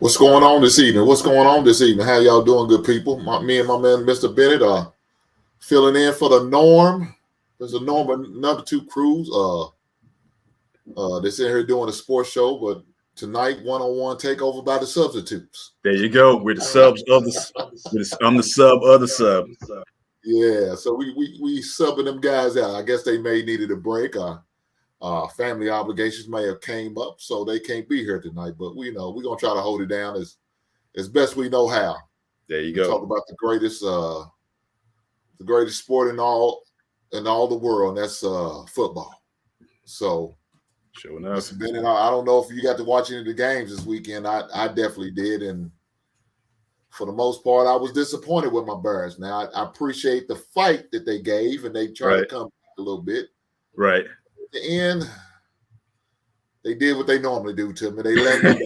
What's going on this evening? How y'all doing, good people? Me and my man, Mr. Bennett, are filling in for the Norm. There's a Norm, number 2 crews. They're sitting here doing a sports show, but tonight, one-on-one takeover by the substitutes. There you go. We're the subs of the. I'm the sub of the sub. Yeah, so we subbing them guys out. I guess they may needed a break. Family obligations may have came up, so they can't be here tonight. But we're gonna try to hold it down as best we know how. There you go. Talk about the greatest sport in all the world, and that's football. So, sure enough. Bennett, I don't know if you got to watch any of the games this weekend. I definitely did, and for the most part, I was disappointed with my Bears. Now I appreciate the fight that they gave, and they tried to come back a little bit. Right. At the end, they did what they normally do to me. They let me down.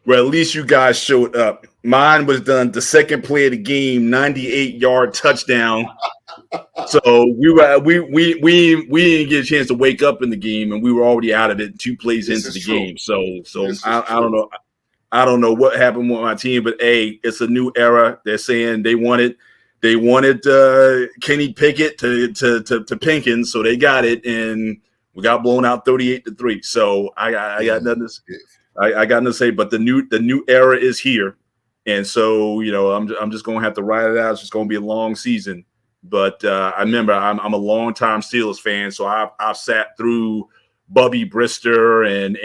Well, at least you guys showed up. Mine was done the second play of the game, 98-yard touchdown. So we didn't get a chance to wake up in the game, and we were already out of it 2 plays into the game. So I don't know. I don't know what happened with my team, but it's a new era. They're saying they wanted Kenny Pickett to Pinkins, so they got it, and we got blown out 38-3. So I got nothing to say. I got nothing to say, but the new era is here, and so I'm just gonna have to ride it out. It's just gonna be a long season. But I remember I'm a longtime Steelers fan, so I've sat through Bubby Brister and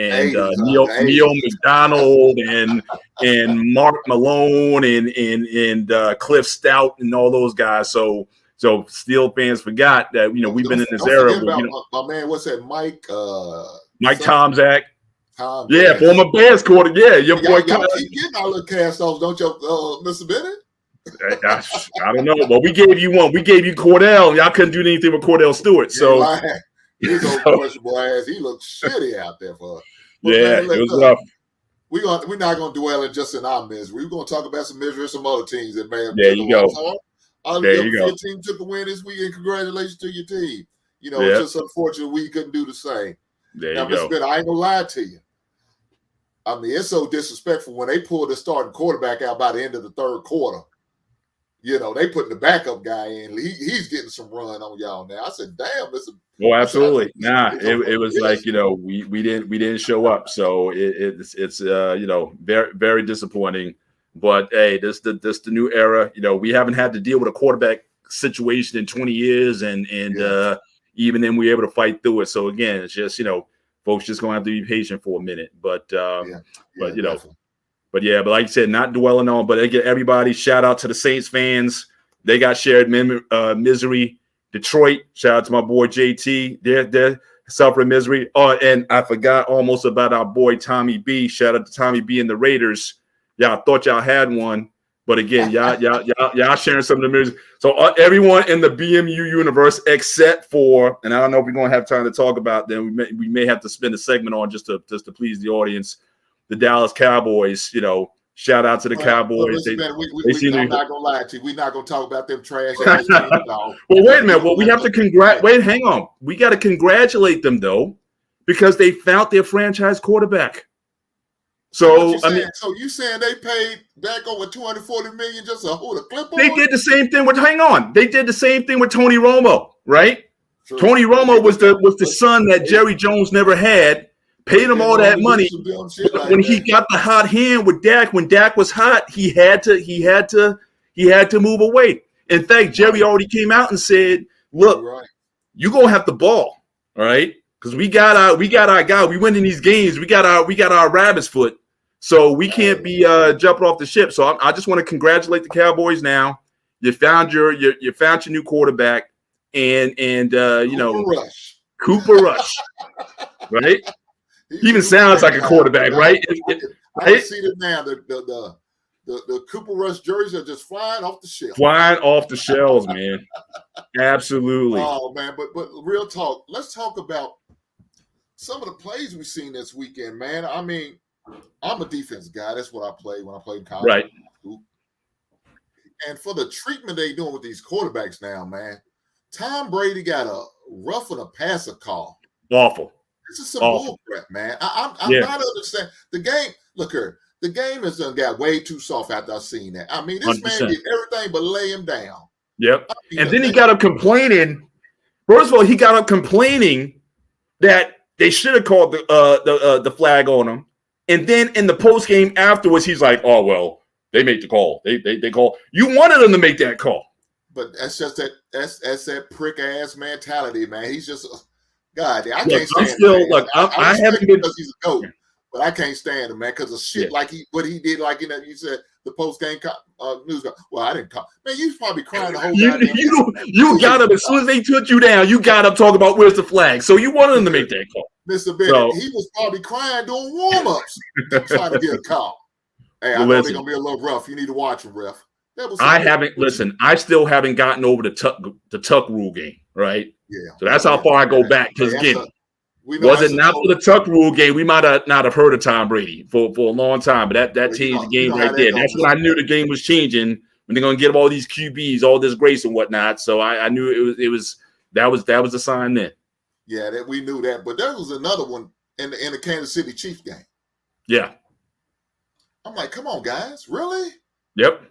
Neil McDonald and Mark Malone and Cliff Stout and all those guys. So Steel fans forgot that we've been in this era. My man, what's that? Mike Tomzak. Yeah, former Bears quarter. Yeah, your boy. Y'all keep getting our little cast offs, don't you, Mr. Bennett? I don't know. Well, we gave you one. We gave you Cordell. Y'all couldn't do anything with Cordell Stewart. So his old questionable ass, he looks shitty out there for us. It was rough. We're not going to dwell in just in our misery. We're going to talk about some misery of some other teams that may have. There you go. Your team took a win this week, and congratulations to your team. It's just unfortunate we couldn't do the same. Now, Mr. Bennett, I ain't gonna lie to you. I mean, it's so disrespectful when they pulled the starting quarterback out by the end of the third quarter. They putting the backup guy in. He's getting some run on y'all now. I said, "Damn, this is." Oh, absolutely. It was like we didn't show up, so it's very very disappointing. But hey, this the new era. We haven't had to deal with a quarterback situation in 20 years, and even then we were able to fight through it. So again, it's just folks just gonna have to be patient for a minute. But like you said, not dwelling on. But again, everybody, shout out to the Saints fans. They got shared misery. Detroit, shout out to my boy JT. They're suffering misery. Oh, and I forgot almost about our boy Tommy B. Shout out to Tommy B and the Raiders. Y'all thought y'all had one, but again, y'all sharing some of the misery. So everyone in the BMU universe, except for, and I don't know if we're gonna have time to talk about them. We may have to spend a segment on just to please the audience. The Dallas Cowboys, shout out to the Cowboys. I'm not gonna lie to you. We're not gonna talk about them trash ass teams. Well, wait a minute. Well, we have to hang on. We got to congratulate them though, because they found their franchise quarterback. So so you saying they paid back over $240 million just to hold a clipboard? They did the same thing with. Hang on. They did the same thing with Tony Romo, right? True. Tony Romo was the son that Jerry Jones never had. Paid him all that money. When he got the hot hand with Dak, when Dak was hot, he had to move away. In fact, Jerry already came out and said, "Look, you're gonna have the ball, all right? Because we got our guy. We win in these games. We got our rabbit's foot, so we can't be jumping off the ship." So I just want to congratulate the Cowboys. Now you found your new quarterback, and Cooper Rush, right? He even sounds like a quarterback, right? I see it now. The Cooper Rush jerseys are just flying off the shelf. Flying off the shelves, man. Absolutely. Oh man, but real talk. Let's talk about some of the plays we've seen this weekend, man. I mean, I'm a defense guy. That's what I played when I played in college. Right. And for the treatment they're doing with these quarterbacks now, man, Tom Brady got a roughing a passer call. Awful. This is some bull crap, man. I'm not understanding the game. Look here, the game has got way too soft after I've seen that. I mean, this 100%. man did everything but lay him down. Yep. I mean, And then he got up complaining. First of all, he got up complaining that they should have called the flag on him. And then in the post game afterwards, he's like, "Oh well, they made the call. They call. You wanted them to make that call." But that's just that's that prick ass mentality, man. He's just God. I can't stand him. I haven't been because he's a goat, but I can't stand him, man, because of shit like what he did, like you said the post game news. Well, I didn't call. Man, you was probably crying the whole time. You got up as soon as they took you down. You got up talking about where's the flag. So you wanted them to make that call, Mr. Bennett. He was probably crying doing warm ups, trying to get a call. Hey, I know they're gonna be a little rough. You need to watch them, ref. I still haven't gotten over the tuck rule game, right? Yeah. So that's how far I go back. Because again, was it not for the tuck rule game, we might have not have heard of Tom Brady for a long time. But that changed the game right there. That's when I knew the game was changing, when they're gonna get all these QBs, all this grace and whatnot. So I knew that was a sign then. Yeah, that we knew that. But there was another one in the Kansas City Chiefs game. Yeah. I'm like, come on, guys, really? Yep.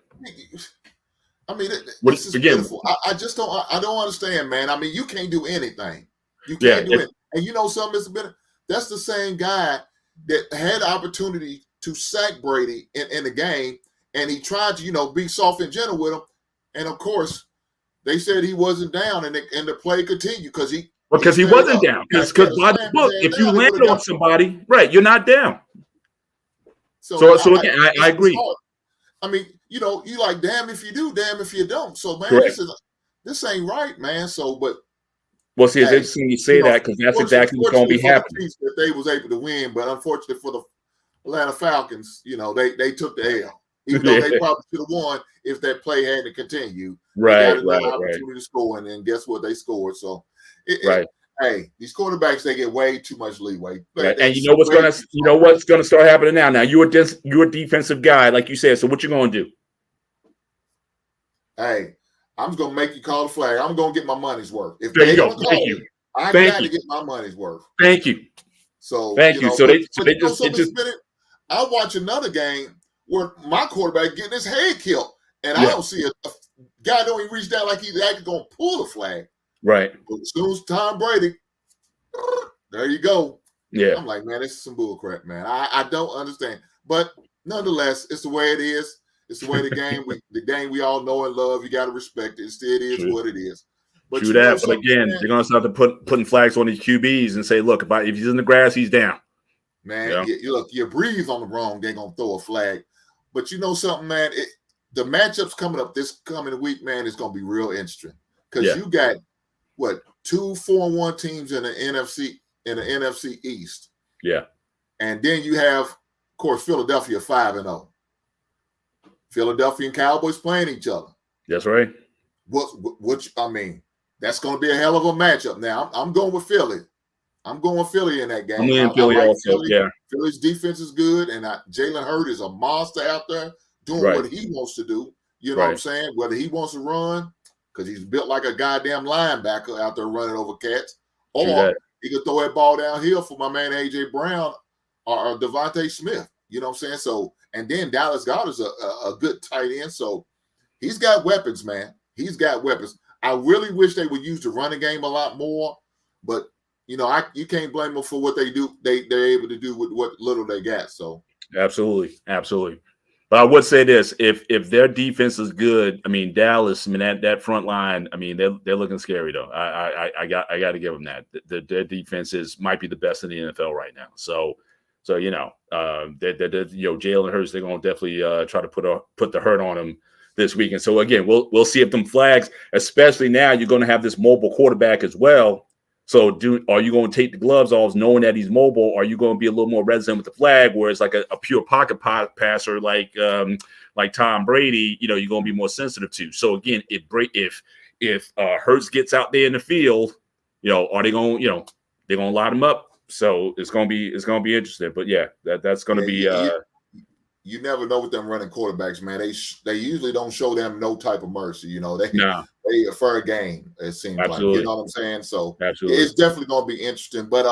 I mean, this is beautiful. I just don't understand, man. I mean, you can't do anything. You can't do it. And you know something, Mr. Bennett? That's the same guy that had the opportunity to sack Brady in the game, and he tried to, be soft and gentle with him. And of course, they said he wasn't down, and the play continued because he wasn't down. Because by the book, if you land on somebody, right, you're not down. So again, I agree. I mean, you like damn if you do, damn if you don't. So man, this ain't right, man. So, but see, it's interesting you say that because that's exactly what's going to be happening. That they was able to win, but unfortunately for the Atlanta Falcons, they took the L. Even though they probably should have won if that play had to continue. Right, opportunity to score, and guess what? They scored. So, hey, these quarterbacks, they get way too much leeway. Right. And you know what's gonna start happening now. Now you're a defensive guy, like you said. So what you gonna do? Hey, I'm just gonna make you call the flag. I'm gonna get my money's worth. If there they you go. Don't call you, I got to get my money's worth. Thank you. So thank you. So they just I watch another game where my quarterback getting his head killed, and I don't see a guy don't even reach down like he's actually gonna pull the flag. Right. But as soon as Tom Brady, there you go. Yeah. I'm like, man, this is some bull crap, man. I don't understand. But nonetheless, it's the way it is. It's the way the game we all know and love. You got to respect it. It is what it is. But True that. But again, they're going to start to putting flags on these QBs and say, look, if he's in the grass, he's down. Man, you breathe on the wrong, they're going to throw a flag. But you know something, man? The matchups coming up this coming week, man, is going to be real interesting. Because you got, 2 4-1 teams in the NFC East. Yeah. And then you have, of course, Philadelphia 5-0. Philadelphia and Cowboys playing each other. That's right. That's going to be a hell of a matchup. Now, I'm going with Philly. I'm going with Philly in that game. I'm in Philly also, yeah. Philly's defense is good, and Jalen Hurts is a monster out there doing what he wants to do. You know what I'm saying? Whether he wants to run, because he's built like a goddamn linebacker out there running over cats, or he could throw that ball downhill for my man A.J. Brown or Devontae Smith. You know what I'm saying? So, and then Dallas Goedert's a good tight end. So he's got weapons, man. He's got weapons. I really wish they would use the running game a lot more, but you can't blame them for what they do. They're able to do with what little they got. So absolutely. But I would say this: if their defense is good, Dallas, that front line, they're looking scary though. I got to give them that. Their defense might be the best in the NFL right now. So Jalen Hurts, they're gonna definitely try to put the hurt on him this week. And so again, we'll see if them flags, especially now, you're going to have this mobile quarterback as well. So are you going to take the gloves off knowing that he's mobile? Or are you going to be a little more reticent with the flag where it's like a pure pocket passer like Tom Brady, you're going to be more sensitive to. So again, if Hurts gets out there in the field, are they going they're going to light him up? So it's going to be interesting. But yeah, that's going to be you never know with them running quarterbacks, man. They usually don't show them no type of mercy. They a fair game, it seems like. You know what I'm saying? So it's definitely going to be interesting. But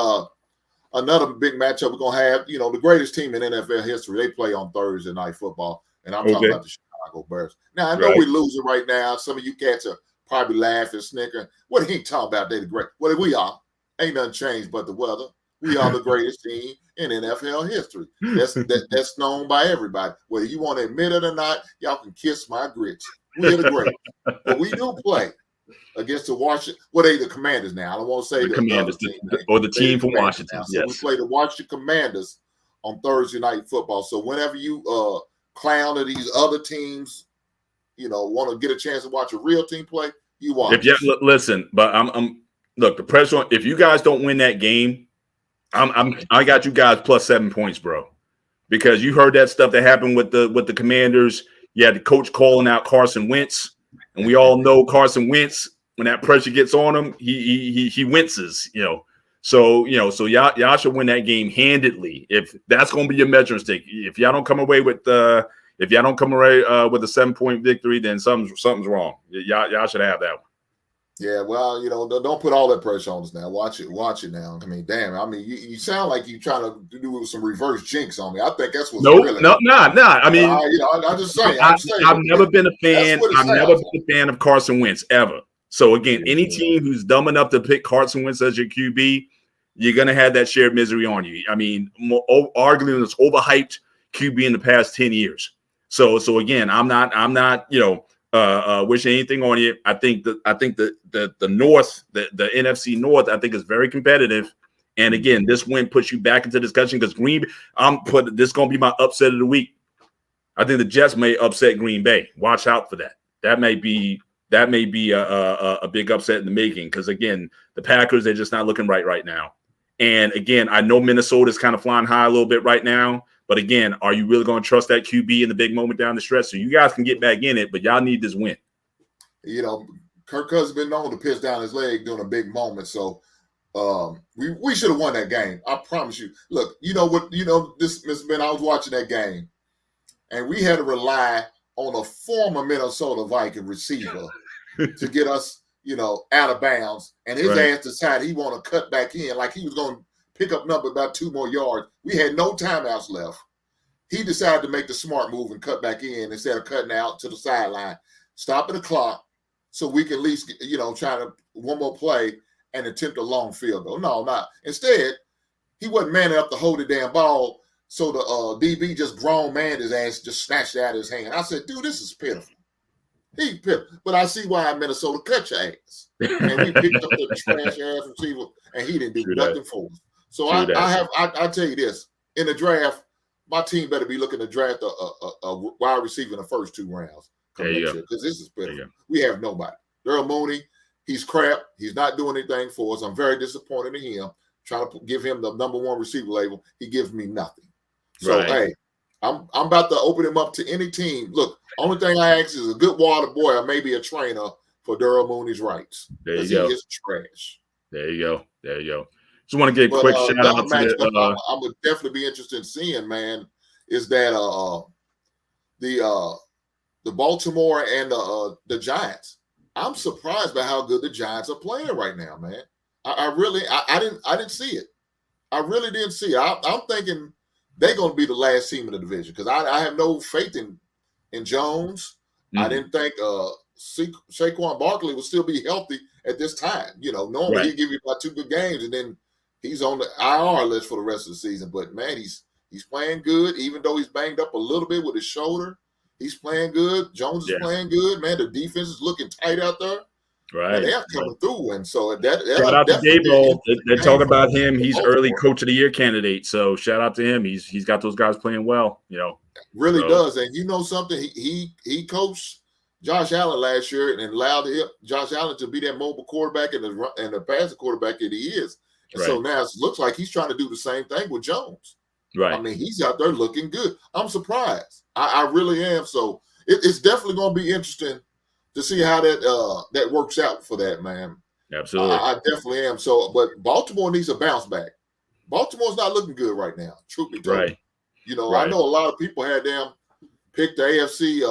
another big matchup we're gonna have. You know, the greatest team in NFL history. They play on Thursday night football, and I'm talking about the Chicago Bears. Now I know we're losing right now. Some of you cats are probably laughing, snickering. What he talking about? They the great. Well, we are. Ain't nothing changed but the weather. We are the greatest team in NFL history. That's known by everybody. Whether you want to admit it or not, y'all can kiss my grits. We're the greatest. But we do play against the Washington. Well, they the Commanders now. I don't want to say the Commanders team, or the team from Washington. Now. So we play the Washington Commanders on Thursday night football. So whenever you clown at these other teams, you know, want to get a chance to watch a real team play, you watch. If you listen, but I'm look, the pressure. If you guys don't win that game, I got you guys plus 7 points, bro. Because you heard that stuff that happened with the Commanders. You had the coach calling out Carson Wentz, and we all know Carson Wentz, when that pressure gets on him, he winces, you know. So y'all should win that game handedly. If that's going to be your measuring stick. If y'all don't come away with a 7-point victory, then something's wrong. Y'all should have that one. Yeah, well, you know, don't put all that pressure on us now. Watch it now. I mean, damn. I mean, you sound like you trying to do some reverse jinx on me. I think that's what's really. Nah. I mean, I'm just saying. I've never been a fan. I've never been a fan of Carson Wentz ever. So again, any team who's dumb enough to pick Carson Wentz as your QB, you're gonna have that shared misery on you. I mean, arguably this overhyped QB in the past 10 years. So again, I'm not wishing anything on you. I think the North, the NFC North, I think is very competitive. And again, this win puts you back into discussion because this is going to be my upset of the week. I think the Jets may upset Green Bay. Watch out for that. That may be a big upset in the making because again, the Packers, they're just not looking right now. And again, I know Minnesota's kind of flying high a little bit right now. But again, are you really going to trust that QB in the big moment down the stretch? So you guys can get back in it, but y'all need this win. You know, Kirk Cousins been known to piss down his leg during a big moment. So we should have won that game. I promise you. Look, this Mr. Ben, I was watching that game, and we had to rely on a former Minnesota Viking receiver to get us, out of bounds. And his ass decided he want to cut back in like he was going to pick up number about 2 more yards. We had no timeouts left. He decided to make the smart move and cut back in instead of cutting out to the sideline, stopping the clock so we can at least, try to one more play and attempt a long field goal. No, not. Instead, he wasn't man enough to hold the damn ball, so the DB just grown man his ass, just snatched it out of his hand. I said, dude, this is pitiful. He's pitiful. But I see why Minnesota cut your ass. And we picked up the trash ass receiver, and he didn't do nothing for us. So I tell you this, in the draft, my team better be looking to draft a wide receiver in the first 2 rounds. Because this is pitiful. We have nobody. Darrell Mooney, he's crap. He's not doing anything for us. I'm very disappointed in him. Trying to give him the number 1 receiver label. He gives me nothing. So, hey, I'm about to open him up to any team. Look, only thing I ask is a good water boy or maybe a trainer for Darrell Mooney's rights. There you go. He is trash. There you go. Just want to get a quick shout out to I would definitely be interested in seeing, man, is that the Baltimore and the Giants. I'm surprised by how good the Giants are playing right now, man. I didn't see it. I really didn't see it. I'm thinking they're going to be the last team in the division because I have no faith in Jones. I didn't think Saquon Barkley would still be healthy at this time. Normally he'd give you about 2 good games and then he's on the IR list for the rest of the season. But, man, he's playing good, even though he's banged up a little bit with his shoulder. He's playing good. Jones is playing good. Man, the defense is looking tight out there. Right. And they're coming through. And so shout out to Gabriel. They're talking about him. He's early coach of the year candidate. So shout out to him. He's got those guys playing well, Really does. And you know something? He coached Josh Allen last year and allowed Josh Allen to be that mobile quarterback and the passing quarterback that he is. And so now it looks like he's trying to do the same thing with Jones. Right. I mean, he's out there looking good. I'm surprised. I really am. So it's definitely going to be interesting to see how that works out for that, man. Absolutely. I definitely am. So, but Baltimore needs a bounce back. Baltimore's not looking good right now, truth be told. Right. I know a lot of people had them pick the AFC,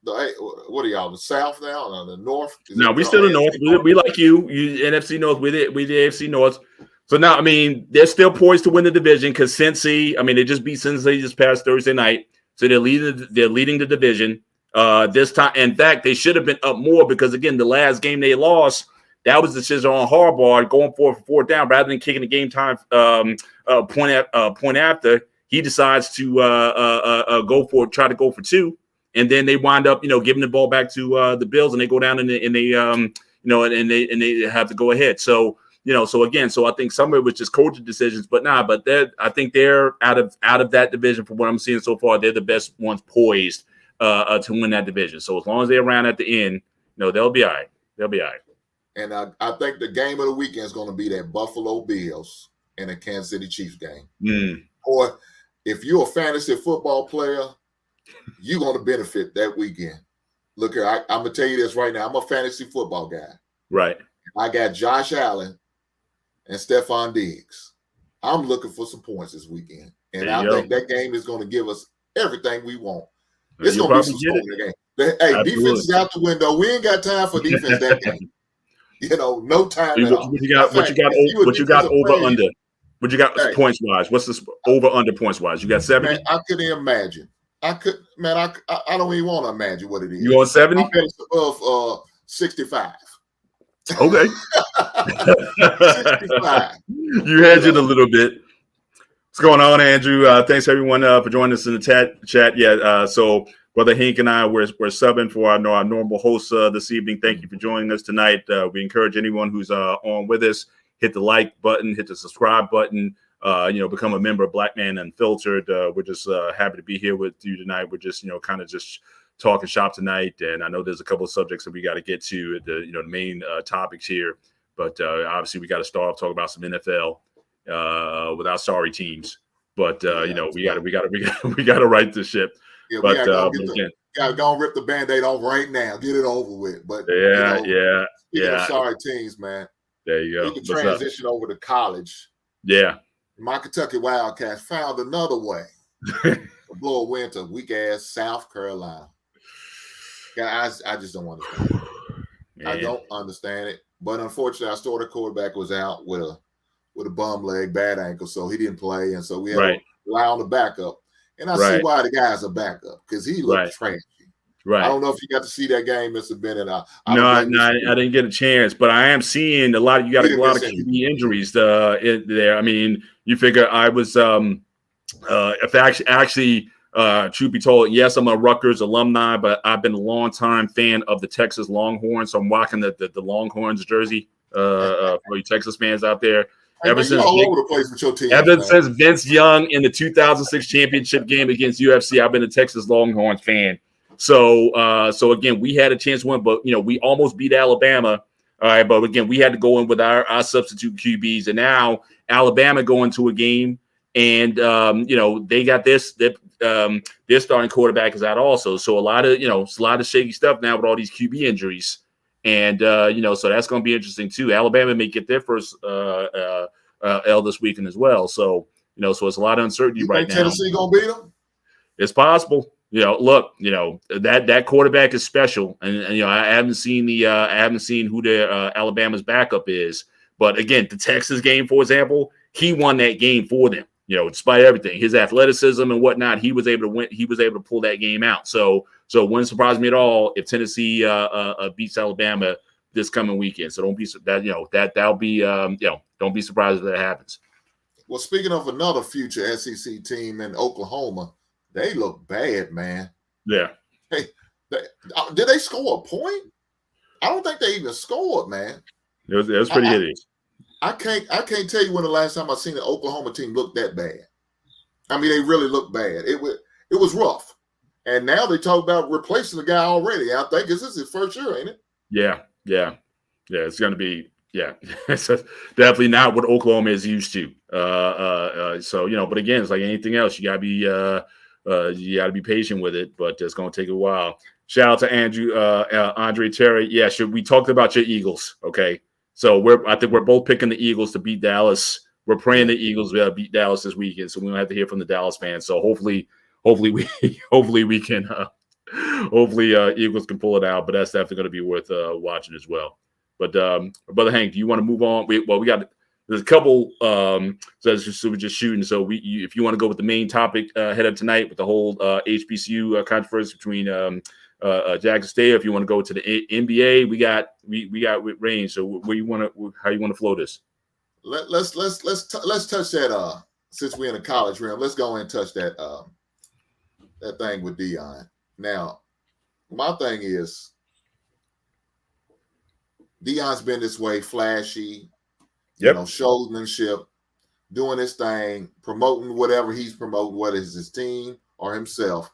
what are y'all, the South now, or the North? No, we still the North. We like you NFC North. We the AFC North. So now, I mean, they're still poised to win the division because Cincy, I mean, they just beat Cincy this past Thursday night. So they're leading the division. This time, in fact, they should have been up more because, again, the last game they lost, that was the decision on Harbaugh going for fourth down rather than kicking the game time point after. He decides to try to go for two, and then they wind up, giving the ball back to the Bills, and they go down and they have to go ahead. So, so I think some of it was just coaching decisions, but I think they're out of that division from what I'm seeing so far. They're the best ones poised to win that division. So as long as they're around at the end, they'll be all right. They'll be all right. And I think the game of the weekend is going to be that Buffalo Bills and the Kansas City Chiefs game. Or if you're a fantasy football player, you're going to benefit that weekend. Look here, I'm going to tell you this right now. I'm a fantasy football guy. Right. I got Josh Allen and Stephon Diggs. I'm looking for some points this weekend. And I think that game is going to give us everything we want. It's going to be some score in the game. Hey, absolutely. Defense is out the window. We ain't got time for defense that game. No time at all. What you got over under? What you got points wise? What's this over under points wise? You got 70? Man, I couldn't imagine. I don't even want to imagine what it is. You on 70? It's above 65. Okay. 65. You hedged it a little bit. What's going on, Andrew? Thanks everyone for joining us in the chat. Yeah. So Brother Hink and I, we're subbing for our normal hosts this evening. Thank you for joining us tonight. We encourage anyone who's on with us, hit the like button, hit the subscribe button, become a member of Black Man Unfiltered. We're just happy to be here with you tonight. We're just, kind of just talking shop tonight. And I know there's a couple of subjects that we got to get to, the main topics here. But obviously we got to start off talking about some NFL with our sorry teams. But, we got to right this ship. Yeah, but we gotta go and rip the Band-Aid off right now. Get it over with. But sorry teams, man. There you go. We can transition over to college. Yeah. My Kentucky Wildcats found another way to blow a win to weak ass South Carolina. Yeah, I just don't understand it. I don't understand it. But unfortunately, our starter quarterback was out with a bum leg, bad ankle, so he didn't play, and so we had to rely on the backup. And I see why the guy's a backup, because he looked trashy. Right. I don't know if you got to see that game, Mr. Bennett. I didn't get a chance, but I am seeing a lot of QB injuries in there. I mean, you figure I was if actually truth be told, yes, I'm a Rutgers alumni, but I've been a long time fan of the Texas Longhorns. So I'm rocking the Longhorns jersey for you Texas fans out there. Ever since all over the place with your team. Since Vince Young in the 2006 championship game against UFC, I've been a Texas Longhorns fan. So again, we had a chance to win, but we almost beat Alabama. All right, but again, we had to go in with our substitute QBs, and now Alabama going to a game, and they got this. Their starting quarterback is out also. So a lot of shaky stuff now with all these QB injuries. And, so that's going to be interesting, too. Alabama may get their first L this weekend as well. So, so it's a lot of uncertainty right now. Tennessee going to beat them? It's possible. Look, that quarterback is special. And I haven't seen who their Alabama's backup is. But, again, the Texas game, for example, he won that game for them. Despite everything, his athleticism and whatnot, he was able to win. He was able to pull that game out. So it wouldn't surprise me at all if Tennessee beats Alabama this coming weekend. So don't be that'll be don't be surprised if that happens. Well, speaking of another future SEC team in Oklahoma, they look bad, man. Yeah. Hey, did they score a point? I don't think they even scored, man. It was pretty hideous. I can't tell you when the last time I seen an Oklahoma team look that bad. I mean, they really look bad. It was rough. And now they talk about replacing the guy already. I think this is his first year, ain't it? Yeah. It's going to be it's definitely not what Oklahoma is used to. So but again, it's like anything else. You gotta be patient with it, but it's going to take a while. Shout out to Andrew, Andre Terry. Yeah, we talked about your Eagles. Okay. So I think we're both picking the Eagles to beat Dallas. We're praying the Eagles beat Dallas this weekend, so we don't have to hear from the Dallas fans. So hopefully we can Eagles can pull it out. But that's definitely going to be worth watching as well. But Brother Hank, do you want to move on? We got there's a couple. So we're just shooting. So if you want to go with the main topic head of tonight with the whole HBCU controversy between Jackson State, or if you want to go to the NBA, we got with range. So where you want to, how you want to flow this? Let's touch that. Since we're in the college realm, let's go and touch that that thing with Deion. Now, my thing is, Deion's been this way, flashy, showmanship, doing his thing, promoting whatever he's promoting, whether it's his team or himself.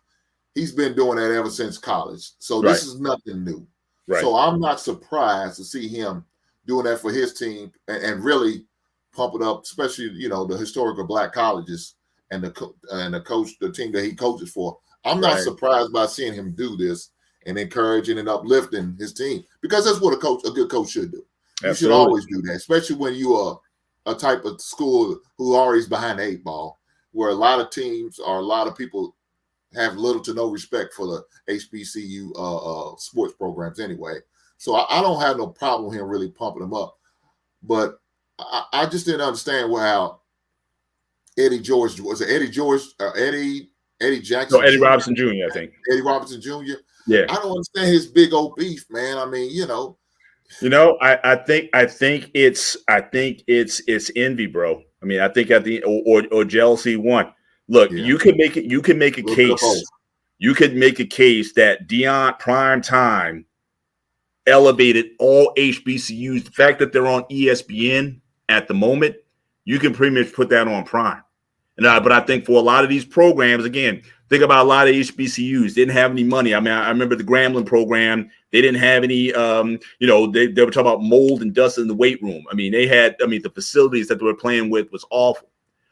He's been doing that ever since college. So this is nothing new. Right. So I'm not surprised to see him doing that for his team and really pump it up, especially, the historical black colleges and the team that he coaches for. I'm not surprised by seeing him do this and encouraging and uplifting his team, because that's what a good coach should do. Absolutely. You should always do that, especially when you are a type of school who always behind the 8 ball, where a lot of teams or a lot of people have little to no respect for the HBCU sports programs anyway. So I don't have no problem with him really pumping them up. But I just didn't understand how Eddie George was it Eddie Jackson. No, Eddie Robinson Jr. I think. Eddie Robinson Jr. Yeah. I don't understand his big old beef, man. I mean, I think it's envy, bro. I mean, I think at the or jealousy one. Look, you can make a case. You could make a case that Deion prime time elevated all HBCUs. The fact that they're on ESPN at the moment, you can pretty much put that on prime. But I think for a lot of these programs, again, think about a lot of HBCUs didn't have any money. I mean, I remember the Grambling program. They didn't have any, they were talking about mold and dust in the weight room. I mean, the facilities that they were playing with was awful.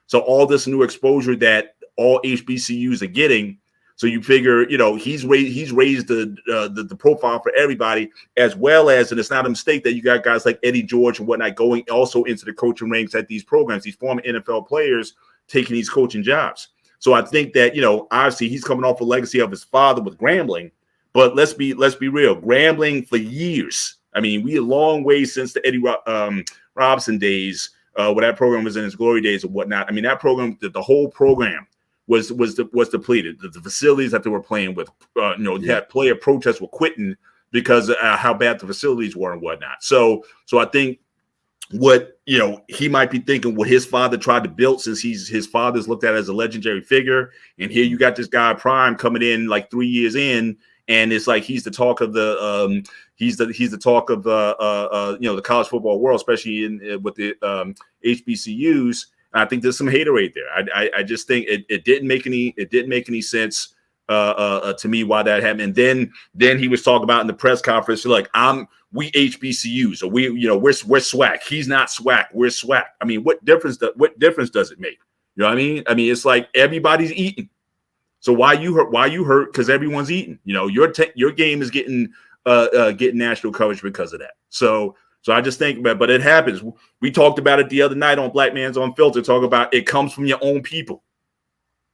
So all this new exposure that all HBCUs are getting. So you figure, he's raised the profile for everybody, as well as, and it's not a mistake that you got guys like Eddie George and whatnot going also into the coaching ranks at these programs, these former NFL players taking these coaching jobs. So I think that, obviously he's coming off a legacy of his father with Grambling, but let's be real. Grambling for years. I mean, we a long way since the Eddie Robinson days, where that program was in its glory days and whatnot. I mean, that program, the whole program was depleted. The facilities that they were playing with, had player protests were quitting because of how bad the facilities were and whatnot. So I think what he might be thinking what his father tried to build, since his father's looked at as a legendary figure, and here you got this guy Prime coming in like 3 years in, and it's like he's the talk of the the college football world, especially with the HBCUs. And I think there's some hater right there. I just think it didn't make any sense to me why that happened. And then he was talking about in the press conference, like we HBCUs, so we're SWAC. He's not SWAC. We're SWAC. I mean, what difference does it make? You know what I mean? I mean, it's like everybody's eating. So why you hurt? Because everyone's eating. Your game is getting national coverage because of that. So I just think, but it happens. We talked about it the other night on Black Man Unfiltered. Talk about it comes from your own people.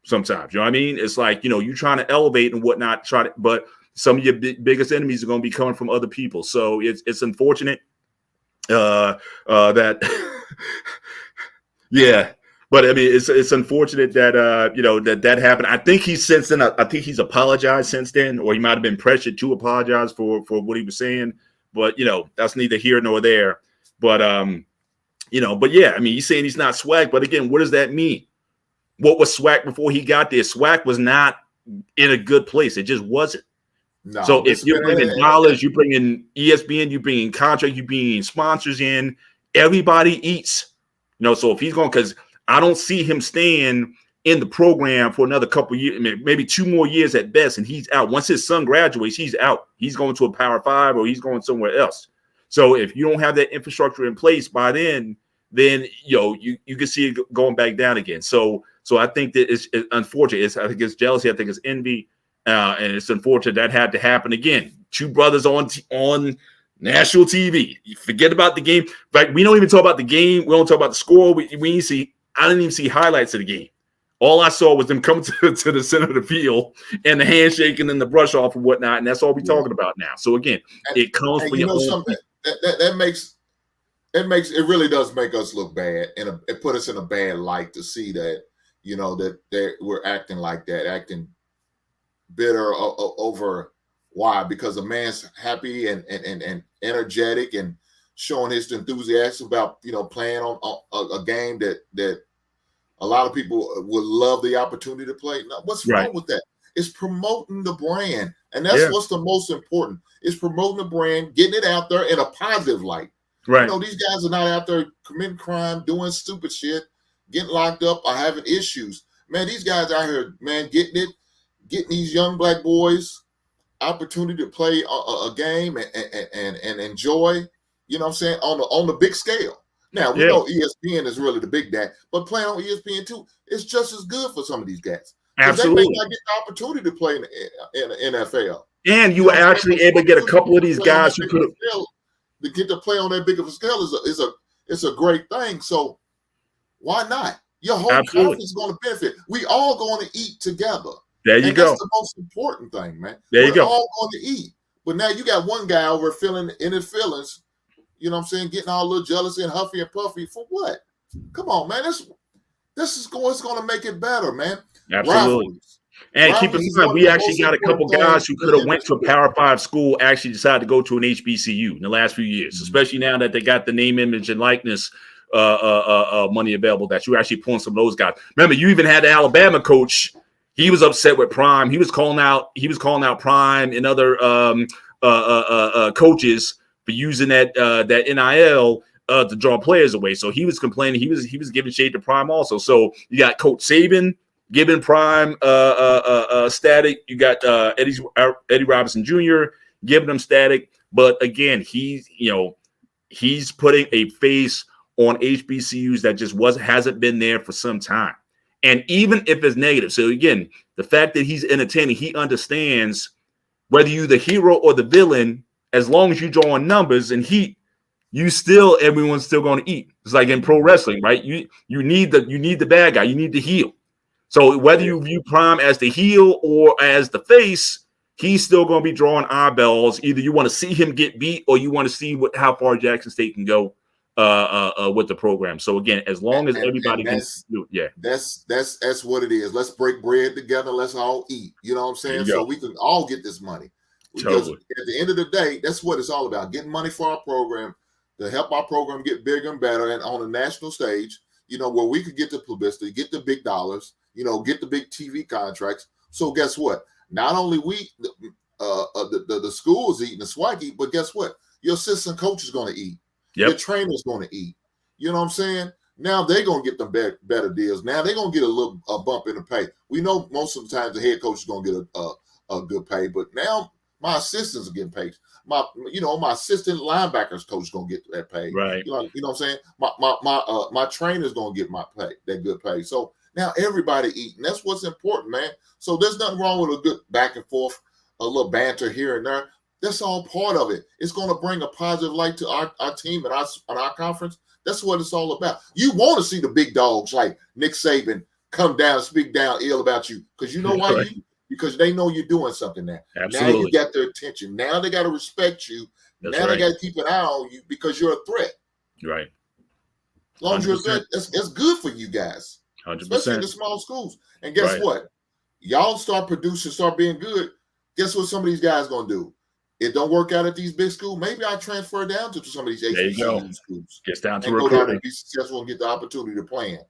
Sometimes, you know what I mean? It's like, you're trying to elevate and whatnot, but some of your biggest enemies are going to be coming from other people. So it's unfortunate that, yeah. But I mean, it's unfortunate that that happened. I think he's apologized since then, or he might have been pressured to apologize for what he was saying. But that's neither here nor there. But but yeah, I mean, he's saying he's not swag. But again, what does that mean? What was SWAC before he got there? SWAC was not in a good place. It just wasn't. No, so if you're bringing dollars, you bring in ESPN, you bring in contract, you bring in sponsors in, everybody eats. So if he's going, because I don't see him staying in the program for another couple of years, maybe 2 more years at best, and he's out. Once his son graduates, he's out. He's going to a Power 5 or he's going somewhere else. So if you don't have that infrastructure in place by then you can see it going back down again. So I think that it's unfortunate. I think it's jealousy. I think it's envy, and it's unfortunate that had to happen again. 2 brothers on national TV. You forget about the game. Right? We don't even talk about the game. We don't talk about the score. I didn't even see highlights of the game. All I saw was them come to the center of the field and the handshaking and the brush off and whatnot, and that's all we're talking about now. So again, it comes from your own. That makes it really does make us look bad, and it put us in a bad light to see that, that we're acting like that, acting bitter over why, because a man's happy and energetic and showing his enthusiasm about playing on a game that a lot of people would love the opportunity to play. Now, what's wrong with that? It's promoting the brand, and that's what's the most important. It's promoting the brand, getting it out there in a positive light. Right. These guys are not out there committing crime, doing stupid shit, getting locked up, or having issues. Man, these guys out here, man, getting these young black boys opportunity to play a game and enjoy, what I'm saying, on the big scale. Now, we know ESPN is really the big dad, but playing on ESPN too, it's just as good for some of these guys. Absolutely. They may not get the opportunity to play in the NFL. And you were actually able to get a couple of these guys who could have to get to play on that big of a scale is a great thing. So why not? Your whole conference is going to benefit. We all going to eat together. There you go. That's the most important thing, man. We're all going to eat. But now you got one guy over feeling in his feelings, getting all a little jealous and huffy and puffy for what? Come on, man. This is going to make it better, man. Absolutely. And keep in mind, we actually got a couple guys who could have went to a Power 5 school actually decided to go to an HBCU in the last few years, especially now that they got the name, image, and likeness money available, that you're actually pulling some of those guys. Remember, you even had the Alabama coach. He was upset with Prime. He was calling out Prime and other coaches for using that NIL to draw players away. So he was complaining. He was giving shade to Prime also. So you got Coach Saban giving Prime static. You got Eddie Robinson Jr. giving them static. But again, he's putting a face on HBCUs that just hasn't been there for some time. And even if it's negative, so again, the fact that he's entertaining, he understands whether you're the hero or the villain, as long as you draw on numbers and heat, everyone's still going to eat. It's like in pro wrestling, right? You need the bad guy, you need the heel. So whether you view Prime as the heel or as the face, he's still going to be drawing eyeballs. Either you want to see him get beat or you want to see how far Jackson State can go with the program. So again, as long as everybody can do it, that's what it is. Let's break bread together. Let's all eat. You know what I'm saying? So we can all get this money. Because at the end of the day, that's what it's all about. Getting money for our program to help our program get bigger and better, and on a national stage, where we could get the publicity, get the big dollars, get the big TV contracts. So guess what? Not only the schools eating the swag eat, but guess what? Your assistant coach is going to eat. Your trainer's going to eat. You know what I'm saying? Now they're going to get them better deals. Now they're going to get a bump in the pay. We know most of the time the head coach is going to get a good pay, but now my assistants are getting paid. My assistant linebackers coach is going to get that pay. Right. You know what I'm saying? My trainer's going to get my pay, that good pay. So now everybody eating. That's what's important, man. So there's nothing wrong with a good back and forth, a little banter here and there. That's all part of it. It's going to bring a positive light to our team and our conference. That's what it's all about. You want to see the big dogs like Nick Saban come down and speak down ill about you, because you know why? Right. Because they know you're doing something there. Absolutely. Now you got their attention. Now they got to respect you. They got to keep an eye on you because you're a threat. Right. As long as you're a threat, that's good for you guys. 100%. Especially in the small schools. And guess what? Y'all start producing, start being good. Guess what some of these guys going to do? It don't work out at these big schools. Maybe I transfer down to some of these HBCU schools. Gets down to and recruiting. Go down and be successful and get the opportunity to play in.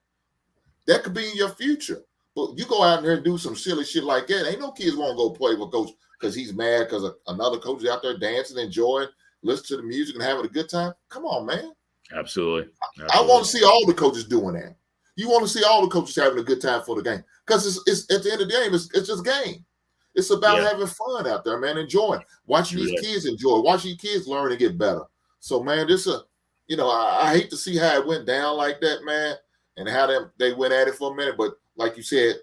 That could be in your future. But you go out there and do some silly shit like that. Ain't no kids want to go play with coach because he's mad because another coach is out there dancing, enjoying, listening to the music and having a good time. Come on, man. Absolutely. I want to see all the coaches doing that. You want to see all the coaches having a good time for the game, because it's at the end of the game, it's just game. It's about having fun out there, man, enjoying, watching these kids enjoy, watching kids learn and get better. So, man, I hate to see how it went down like that, man, and how they went at it for a minute. But like you said,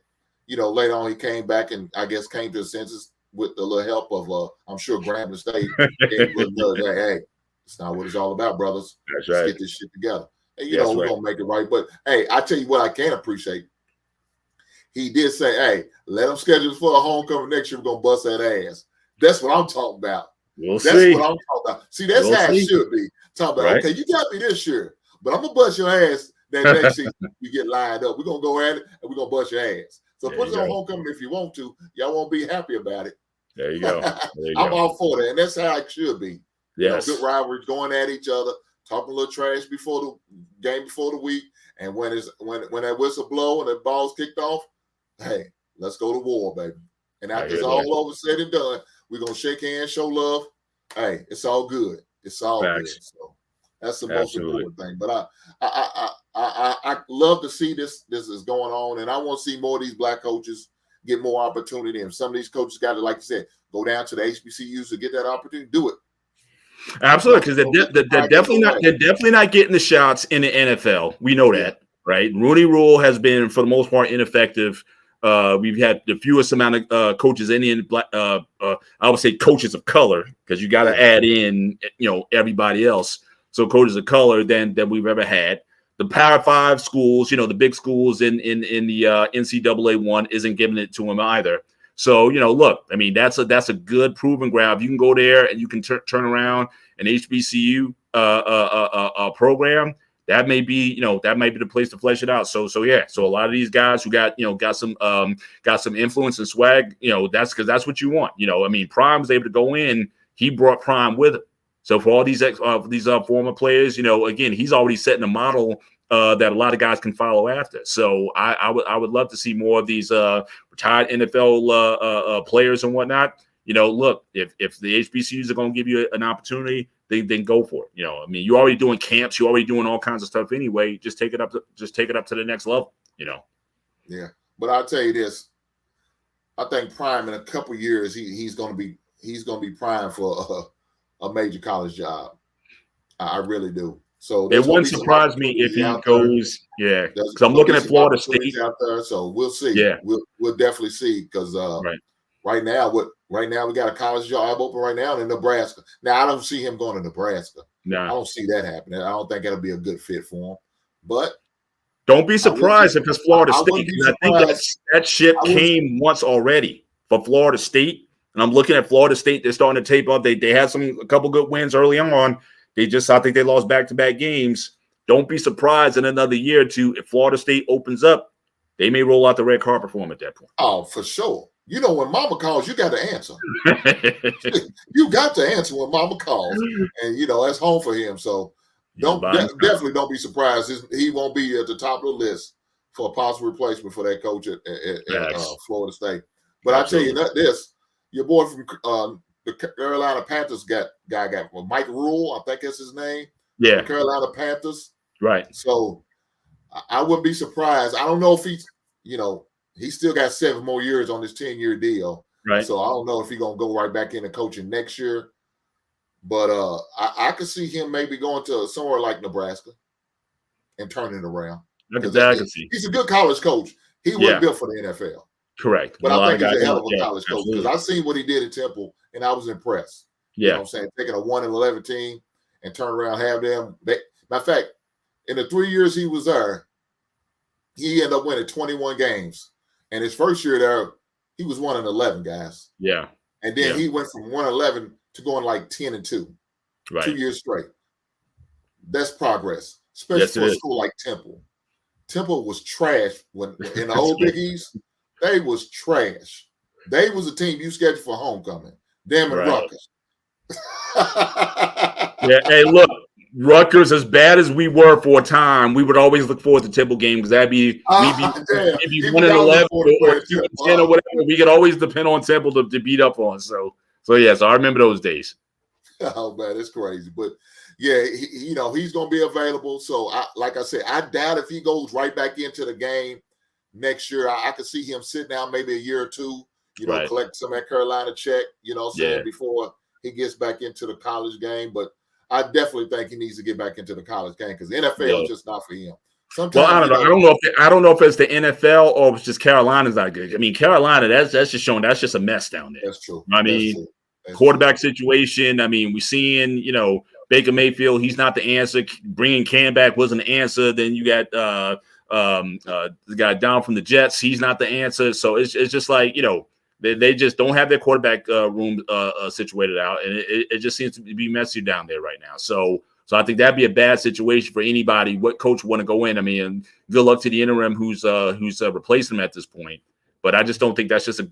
later on he came back and I guess came to his senses with the little help of, I'm sure, Graham and State. Hey, it's not what it's all about, brothers. That's Let's right. get this shit together. And, we're going to make it right. But, hey, I tell you what I can appreciate. He did say, hey, let them schedule for a homecoming next year. We're going to bust that ass. That's what I'm talking about. We'll That's see. what I'm talking about. See, that's We'll how it see. should be. Talking about, Right. okay, you got me this year, but I'm gonna bust your ass that next season. We get lined up. We're gonna go at it and we're gonna bust your ass. So There put you it on go. homecoming if you want to. Y'all won't be happy about it. There you go. There you I'm go. all for that, and that's how it should be. Yes. Good rivalries, going at each other, talking a little trash before the game, before the week, and when that whistle blow and the ball's kicked off, hey, let's go to war, baby. And after it's all over, said and done, we're gonna shake hands, show love. Hey, it's all good. It's all good. So that's the most important thing. But I love to see this is going on, and I want to see more of these black coaches get more opportunity. And some of these coaches got to, like you said, go down to the HBCUs to get that opportunity. Do it. Absolutely, because they're definitely not getting the shots in the NFL. We know that, right? Rooney Rule has been, for the most part, ineffective. We've had the fewest amount of coaches in black. I would say coaches of color, because you got to add in, everybody else. So coaches of color than we've ever had. The Power 5 schools, the big schools in the NCAA one isn't giving it to them either. So, look, I mean, that's a good proving ground. You can go there and you can turn around an HBCU program. That may be the place to flesh it out. So a lot of these guys who got some influence and swag, that's because that's what you want. I mean, Prime was able to go in. He brought Prime with him. So for all these former players, again, he's already setting a model that a lot of guys can follow after. So I would love to see more of these retired NFL players and whatnot. Look, if the HBCUs are going to give you an opportunity, then go for it. I mean, you're already doing camps, you're already doing all kinds of stuff anyway. Just take it up to the next level. Yeah, but I'll tell you this: I think Prime in a couple of years he's going to be prime for a major college job. I really do. So it wouldn't surprise me if he goes. Yeah, because I'm looking at Florida State out there. So we'll see. Yeah, we'll definitely see, because right now we got a college job open right now in Nebraska. Now I don't see him going to Nebraska. No, I don't see that happening. I don't think it'll be a good fit for him. But don't be surprised if it's Florida State. I think that ship came once already for Florida State. And I'm looking at Florida State. They're starting to tape up. They had a couple good wins early on. I think they lost back-to-back games. Don't be surprised in another year or two if Florida State opens up, they may roll out the red carpet for them at that point. Oh, for sure. When Mama calls, you got to answer. You got to answer when Mama calls, and that's home for him. So definitely don't be surprised. He won't be at the top of the list for a possible replacement for that coach at Florida State. But I tell you this: your boy from the Carolina Panthers got Mike Rule, I think that's his name. Yeah, the Carolina Panthers. Right. So I wouldn't be surprised. I don't know if he's still got 7 more years on this 10-year deal. Right. So I don't know if he's gonna go right back into coaching next year. But I could see him maybe going to somewhere like Nebraska and turning it around. He's a good college coach. He wasn't built for the NFL. Correct. But I think he's a hell of a college coach, because I've seen what he did at Temple, and I was impressed. Yeah. You know what I'm saying? Taking a 1-11 team and turn around, have them. Matter of fact, in the 3 years he was there, he ended up winning 21 games. And his first year there, he was 1-11, guys. Yeah. And then he went from 1-11 to going like 10-2. Right. 2 years straight. That's progress, especially for a school like Temple. Temple was trash in the old Big East. They was trash. They was a team you scheduled for homecoming. Them and Rutgers. Yeah. Hey, look, Rutgers, as bad as we were for a time, we would always look forward to Temple games, because that'd be maybe 1-11 or 2-10 or whatever. We could always depend on Temple to beat up on. So I remember those days. Oh man, it's crazy. But yeah, he's gonna be available. So like I said, I doubt if he goes right back into the game next year. I could see him sit down maybe a year or two, collect some of that Carolina check, before he gets back into the college game. But I definitely think he needs to get back into the college game, because the NFL is just not for him. Sometimes, I don't know. I don't know if it's the NFL or it's just Carolina's not good. I mean, Carolina, that's just showing that's just a mess down there. That's true. I mean, quarterback situation. I mean, we're seeing, Baker Mayfield, he's not the answer. Bringing Cam back wasn't the answer. Then you got the guy down from the Jets. He's not the answer. So it's just like, They just don't have their quarterback room situated out, and it just seems to be messy down there right now. So I think that'd be a bad situation for anybody. What coach want to go in? I mean, and good luck to the interim who's replacing him at this point. But I just don't think that's just a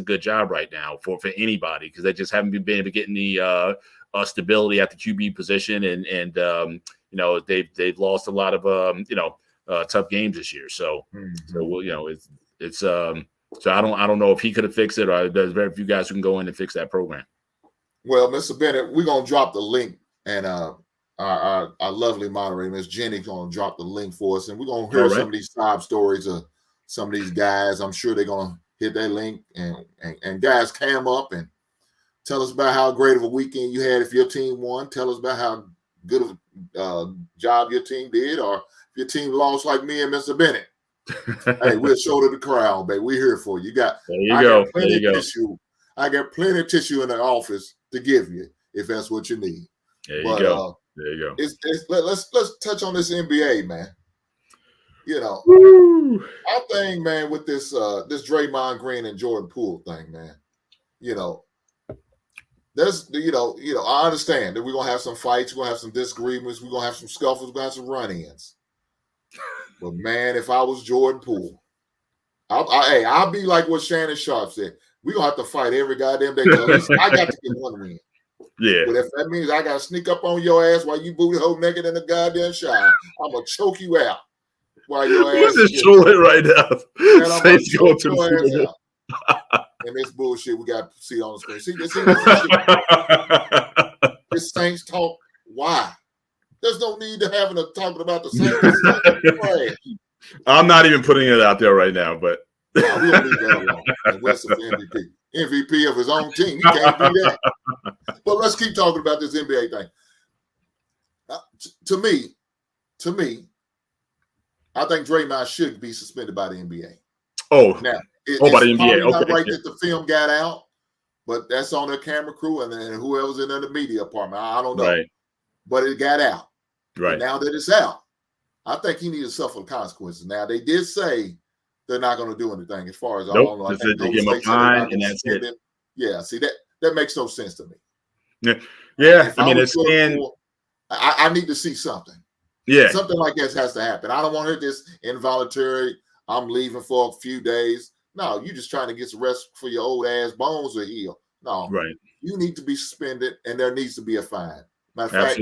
good job right now for anybody, because they just haven't been able to get any stability at the QB position, and they've lost a lot of tough games this year. So it's so I don't know if he could have fixed it, or there's very few guys who can go in and fix that program. Well, Mr. Bennett, we're gonna drop the link, and our lovely moderator, Miss Jenny, gonna drop the link for us, and we're gonna hear some of these sob stories of some of these guys. I'm sure they're gonna hit that link, and guys, cam up and tell us about how great of a weekend you had if your team won. Tell us about how good of a job your team did, or if your team lost like me and Mr. Bennett. Hey, we'll show to the crowd, baby. We're here for you. There you go. Tissue. I got plenty of tissue in the office to give you if that's what you need. There you go. Let's touch on this NBA, man. I think, man, with this Draymond Green and Jordan Poole thing, man. There's I understand that we're gonna have some fights, we're gonna have some disagreements, we're gonna have some scuffles, we're gonna have some run-ins. But man, if I was Jordan Poole, I'll be like what Shannon Sharp said. We're gonna have to fight every goddamn day. At least I got to get one win. Yeah. But if that means I gotta sneak up on your ass while you booty hole naked in the goddamn shower, I'm gonna choke you out while your ass is show it right now. And I'm gonna choke your ass out. And this bullshit we got to see on the screen. See this Saints talk. Why? There's no need to having a talking about the Saints. I'm not even putting it out there right now, but we don't need that alone. And West is MVP of his own team. He can't do that. But let's keep talking about this NBA thing. To me, I think Draymond should be suspended by the NBA. Oh, now. By the NBA. Okay. Not right that the film got out, but that's on their camera crew and then whoever's in the media department. I don't know. Right. But it got out. Right. And now that it's out, I think he needs to suffer the consequences. Now, they did say they're not going to do anything as far as I don't know. I think they give him a fine and that's it. Yeah, see, that makes no sense to me. Yeah. I mean, I need to see something. Yeah. Something like this has to happen. I don't want to hear this involuntary, I'm leaving for a few days. No, you're just trying to get some rest for your old ass bones to heal. No, right. You need to be suspended, and there needs to be a fine. Matter of fact,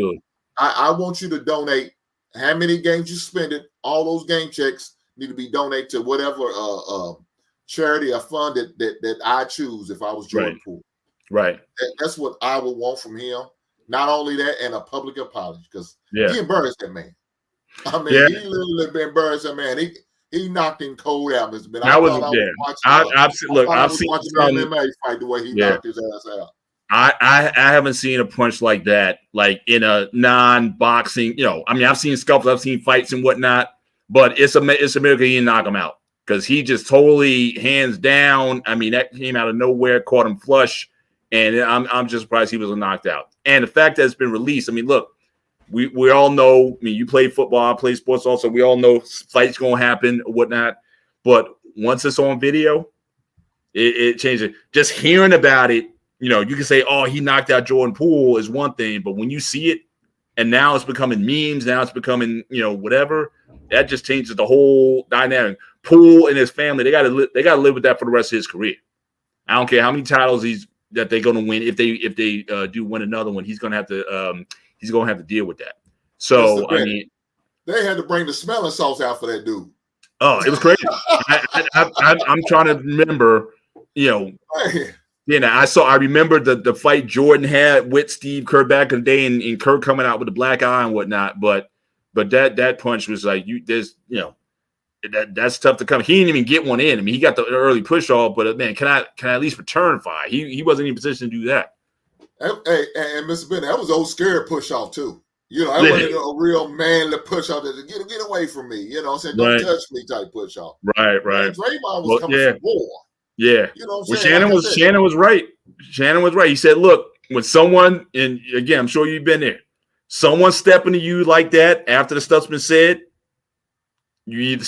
I want you to donate how many games you suspended. All those game checks need to be donated to whatever charity or fund that I choose if I was Jordan Poole. Right. That's what I would want from him. Not only that, and a public apology, because he embarrassed that man. I mean, he literally embarrassed that man. He knocked him cold out, Mr. Ben. I've seen MMA fight the way he knocked his ass out. I haven't seen a punch like that, like in a non-boxing. I mean, I've seen scuffles, I've seen fights and whatnot, but it's a miracle he didn't knock him out, because he just totally hands down. I mean, that came out of nowhere, caught him flush, and I'm just surprised he was knocked out. And the fact that it's been released. I mean, look. We all know, I mean, you play football, I play sports also. We all know fights going to happen or whatnot. But once it's on video, it changes. Just hearing about it, you can say, oh, he knocked out Jordan Poole is one thing. But when you see it, and now it's becoming memes, now it's becoming, whatever, that just changes the whole dynamic. Poole and his family, they got to live with that for the rest of his career. I don't care how many titles that they're going to win. If they do win another one, he's going to have to he's going to have to deal with that. So, I mean, they had to bring the smelling salts out for that dude. Oh, it was crazy. I'm trying to remember, I remember the fight Jordan had with Steve Kerr back in the day, and Kerr coming out with the black eye and whatnot. But that punch was like, that's tough to come. He didn't even get one in. I mean, he got the early push off, but man, can I at least return fire? He wasn't in a position to do that. Hey, and Mr. Bennett, that was old scared push off too. That wasn't a real manly push off. That get away from me. I'm saying, don't touch me type push off. Right. And Draymond was coming for war. Yeah. Shannon was right. Shannon was right. He said, look, when someone, and again, I'm sure you've been there, someone stepping to you like that after the stuff's been said, you either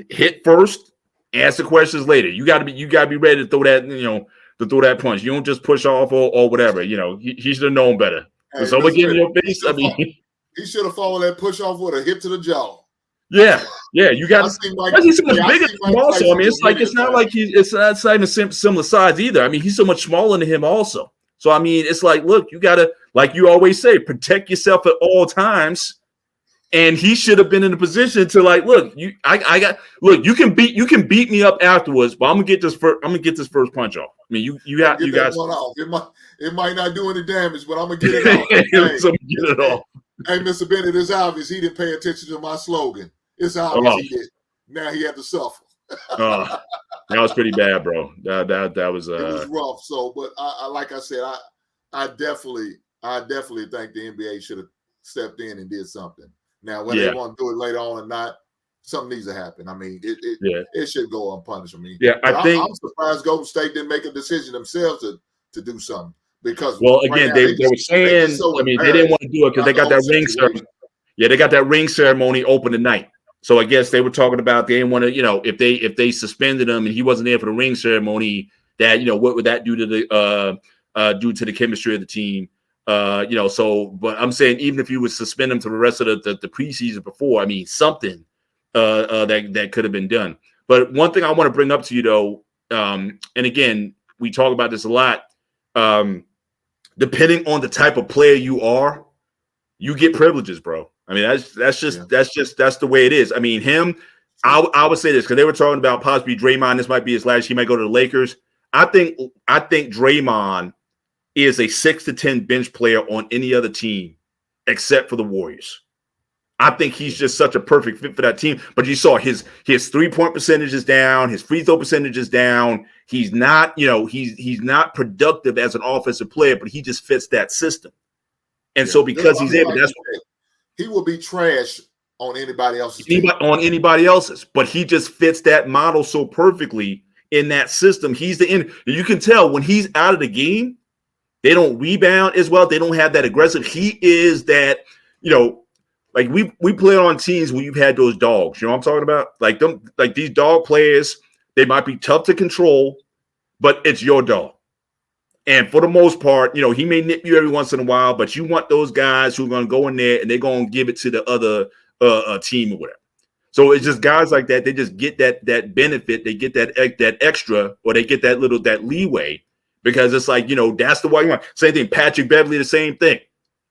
hit first Answer questions later. You got to be ready to throw that punch. You don't just push off or whatever. He should have known better. Hey, So again, in your face. He should have followed that push off with a hit to the jaw. Yeah. You got to. He's so much bigger than him also. I mean, it's not like it's not even similar size either. I mean, he's so much smaller than him also. So I mean, it's like, look, you got to, like you always say, protect yourself at all times. And he should have been in a position to like, look, you can beat me up afterwards, but I'm gonna get this first punch off. I mean, you got one off. It might not do any damage, but I'm gonna get it off. Hey, Mr. Bennett, it's obvious he didn't pay attention to my slogan. It's obvious he did. Now he had to suffer. That was pretty bad, bro. That was it was rough. So, but I like I said, I definitely think the NBA should have stepped in and did something. Now, whether they want to do it later on or not, something needs to happen. I mean, it should go unpunished. I mean, I'm surprised Golden State didn't make a decision themselves to do something because again, they were saying, they didn't want to do it because they got that ring ceremony. Yeah, they got that ring ceremony open tonight. So I guess they were talking about they didn't want to, if they suspended him and he wasn't there for the ring ceremony, that what would that do to the chemistry of the team? But I'm saying even if you would suspend him to the rest of the preseason before, I mean something that could have been done. But one thing I want to bring up to you though, and again, we talk about this a lot. Depending on the type of player you are, you get privileges, bro. I mean, that's just the way it is. I mean, I would say this because they were talking about possibly Draymond. This might be his last. He might go to the Lakers. I think Draymond is a 6 to 10 bench player on any other team except for the Warriors. I think he's just such a perfect fit for that team. But you saw his 3-point percentage is down, his free throw percentage is down. He's not, he's not productive as an offensive player, but he just fits that system. And so because he's able, he will be trash on anybody else's team. But he just fits that model so perfectly in that system. He's you can tell when he's out of the game, they don't rebound as well. They don't have that aggressive. He is that, like we play on teams where you've had those dogs. You know what I'm talking about? Like these dog players, they might be tough to control, but it's your dog. And for the most part, he may nip you every once in a while, but you want those guys who are going to go in there and they're going to give it to the other team or whatever. So it's just guys like that. They just get that benefit. They get that extra, or they get that leeway because it's like, that's the way you want. Same thing. Patrick Beverly, the same thing.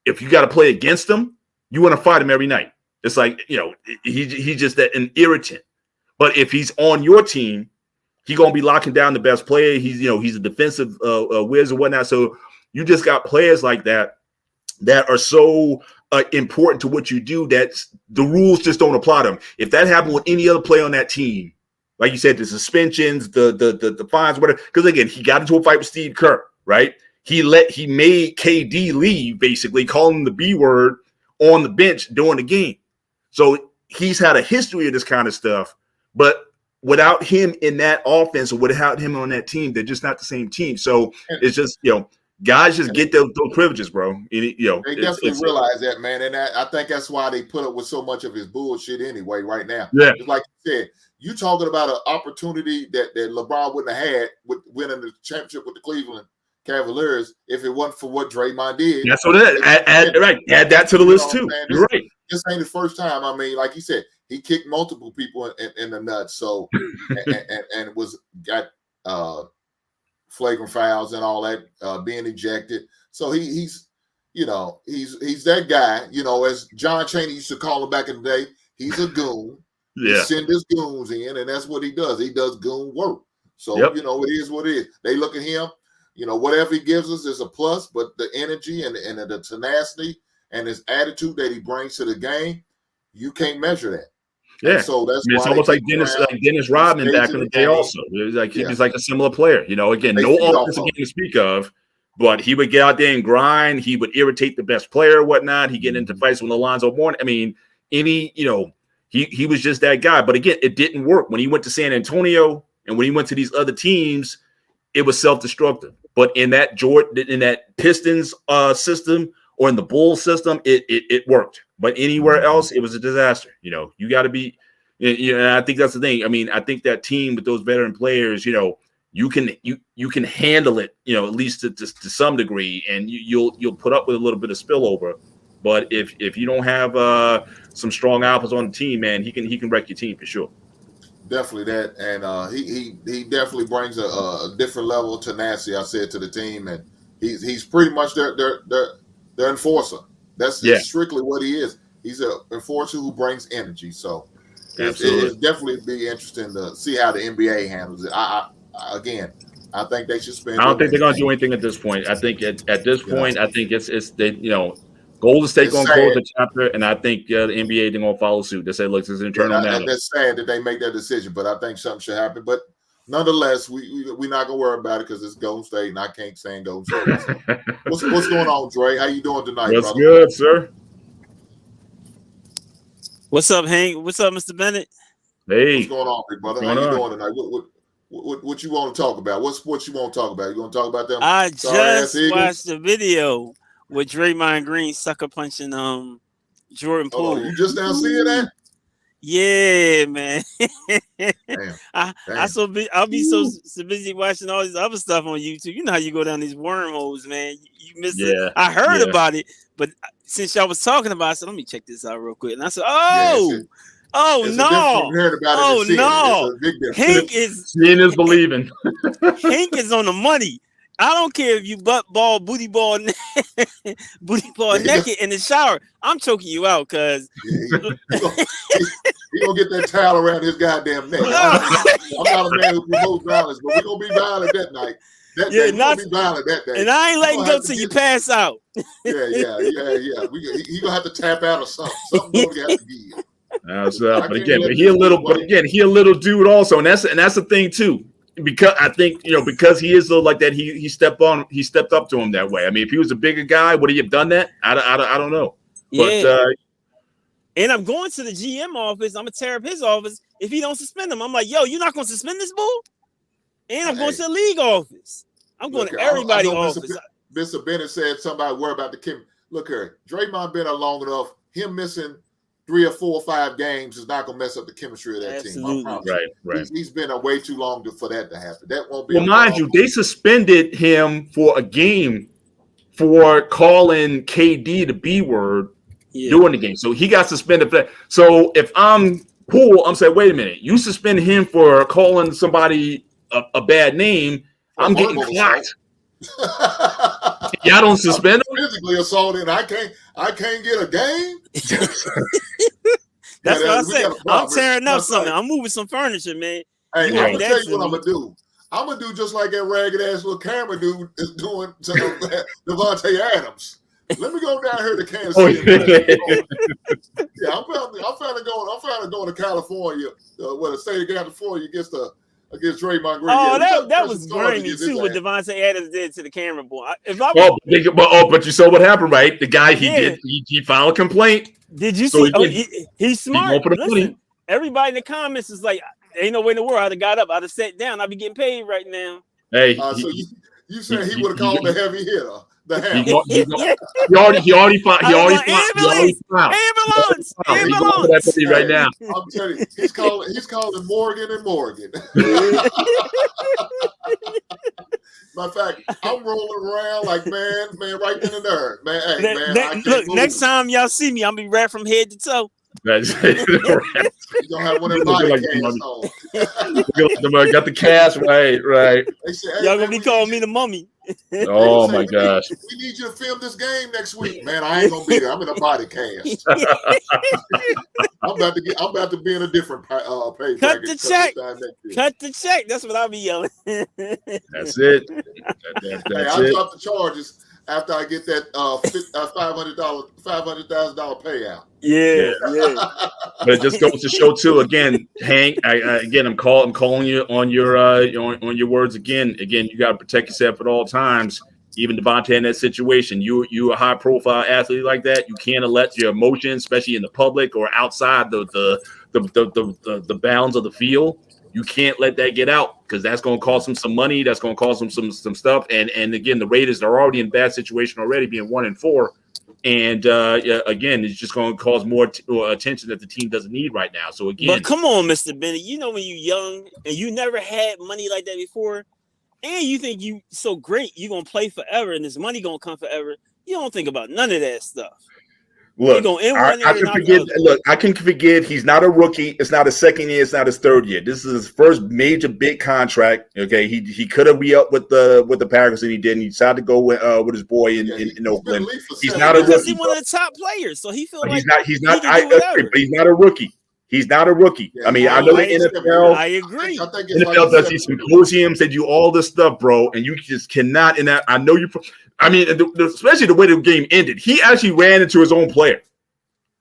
If you got to play against him, you want to fight him every night. It's like, he's just an irritant. But if he's on your team, he's going to be locking down the best player. He's a defensive whiz or whatnot. So you just got players like that are so important to what you do that the rules just don't apply to them. If that happened with any other player on that team, like you said, the suspensions, the fines, whatever. Because again, he got into a fight with Steve Kerr, right? He made KD leave, basically calling him the B word on the bench during the game. So he's had a history of this kind of stuff, but without him in that offense or without him on that team, they're just not the same team. So it's just, guys just get those privileges, bro. They definitely realize that, man. And I think that's why they put up with so much of his bullshit anyway right now. Yeah. It's like you said, you talking about an opportunity that LeBron wouldn't have had with winning the championship with the Cleveland Cavaliers if it wasn't for what Draymond did. That's what it is. Add that to the list too. You're right. This ain't the first time. I mean, like you said, he kicked multiple people in the nuts. So and got flagrant fouls and all that, being ejected. So he's that guy. As John Chaney used to call him back in the day, he's a goon. Yeah. He send his goons in, and that's what he does. He does goon work. So it is what it is. They look at him. Whatever he gives us is a plus, but the energy and the tenacity and his attitude that he brings to the game, you can't measure that. Yeah, and so that's it's almost like Dennis Rodman back in the day. Also, he was like a similar player. Again, no offensive game to speak of, but he would get out there and grind. He would irritate the best player, or whatnot. He get into fights with Alonzo Mourning. I mean, he was just that guy. But again, it didn't work when he went to San Antonio and when he went to these other teams. It was self-destructive. But in that Pistons system or in the Bulls system, it worked. But anywhere else, it was a disaster. You got to be, I think that's the thing. I mean, I think that team with those veteran players, you can handle it, at least to some degree, and you'll put up with a little bit of spillover. But if you don't have some strong alphas on the team, man, he can wreck your team for sure. Definitely that, and he definitely brings a different level of tenacity. I said to the team, and he's pretty much their enforcer. That's strictly what he is. He's an enforcer who brings energy. So it's definitely be interesting to see how the NBA handles it. I think they should spend. I don't think they're going to do anything at this point. I think at this point, I think it's they Golden State going to close the chapter, and I think the NBA they're going to follow suit. They say, look, this is an internal matter. That's sad that they make that decision, but I think something should happen. But nonetheless, we're not going to worry about it because it's Golden State, and I can't stand Golden State. What's going on, Dre? How you doing tonight, That's brother? Good, sir. What's up, Hank? What's up, Mr. Bennett? Hey. What's going on, big brother? How you doing tonight? What you want to talk about? What sports you want to talk about? You want to talk about them? I just watched the video with Draymond Green sucker punching Jordan Poole. You just now seeing that? Yeah, man. Damn. I'll be so busy watching all this other stuff on YouTube. You know how you go down these wormholes, man. You miss it. I heard about it, but since y'all was talking about it, I said, let me check this out real quick. And I said, no. Hink is seeing is believing. Hink is on the money. I don't care if you booty ball naked in the shower. I'm choking you out because he gonna get that towel around his goddamn neck. I'm not a man who promotes violence, but we're gonna be violent that night. We're gonna be violent that day. And I ain't letting go till you pass out. Yeah. He gonna have to tap out or something. Something gonna have to give. But he a little dude also, and that's the thing too. Because I think because he is like that, he stepped up to him that way. I mean, if he was a bigger guy, would he have done that? I don't know. Yeah. But and I'm going to the GM office. I'm gonna tear up his office if he don't suspend him. I'm like, yo, you're not gonna suspend this bull? And I'm going to the league office. I'm going to everybody's office. Mr. Bennett said somebody worry about the Kim. Look here, Draymond been along enough. Him missing 3 or 4 or 5 games is not going to mess up the chemistry of that team. Right. He's been way too long for that to happen. That won't be. Well, mind you, they suspended him for a game for calling KD the B word during the game. So he got suspended for that. So if I'm Poole, I'm saying, wait a minute, you suspend him for calling somebody a bad name. I'm getting clocked. Y'all don't suspend him? Physically assaulted. I can't get a game. That's what I said. I'm tearing up something. I'm moving some furniture, man. Hey, I'm gonna tell you what I'm gonna do. I'm gonna do just like that ragged ass little camera dude is doing to Devontae Adams. Let me go down here to Kansas City. I'm finna go to California. The state of California against Draymond Green. Oh, that was grimy too. What Devontae Adams did to the camera boy. But you saw what happened, right? The guy he filed a complaint. Did you see? He's smart. Listen, everybody in the comments is like, "Ain't no way in the world I'd have got up. I'd have sat down. I'd be getting paid right now." Hey, so you said he would have called the heavy hitter. The he already filed. Ambulance right now. I'm telling you, he's calling Morgan and Morgan. Matter of fact, I'm rolling around like man, right then and there, man. Look, next time y'all see me, I'm be wrapped from head to toe. You don't have one of them body casts on. Got the cast right. Y'all gonna be calling me the mummy. Oh my gosh! We need you to film this game next week, man. I ain't gonna be there. I'm in a body cast. I'm about to be in a different pay Cut the check. Cut the check. That's what I'll be yelling. That's it. I'll drop the charges after I get that $500,000 payout. Yeah. But it just goes to show too. Again, Hank. I'm calling you on your words again. Again, you got to protect yourself at all times. Even Devontae in that situation, you a high profile athlete like that. You can't let your emotions, especially in the public or outside the bounds of the field. You can't let that get out because that's going to cost them some money. That's going to cost them some stuff. And again, the Raiders are already in a bad situation already, being 1-4. And again, it's just going to cause more attention that the team doesn't need right now. So again, but come on, Mr. Bennett, you know when you're young and you never had money like that before, and you think you so great, you're gonna play forever, and this money gonna come forever. You don't think about none of that stuff. Look, I can forgive. Look, I can forgive. He's not a rookie. It's not his second year. It's not his third year. This is his first major big contract. Okay, he could have re-upped with the Packers and he didn't. He decided to go with his boy in Oakland. He's not a rookie. Because he's one of the top players, so he feels like he's not. I agree, but he's not a rookie. He's not a rookie. Yeah, I mean, I know the NFL. I agree. NFL does these symposiums. They do all this stuff, bro, and you just cannot. And I know you. I mean, especially the way the game ended. He actually ran into his own player.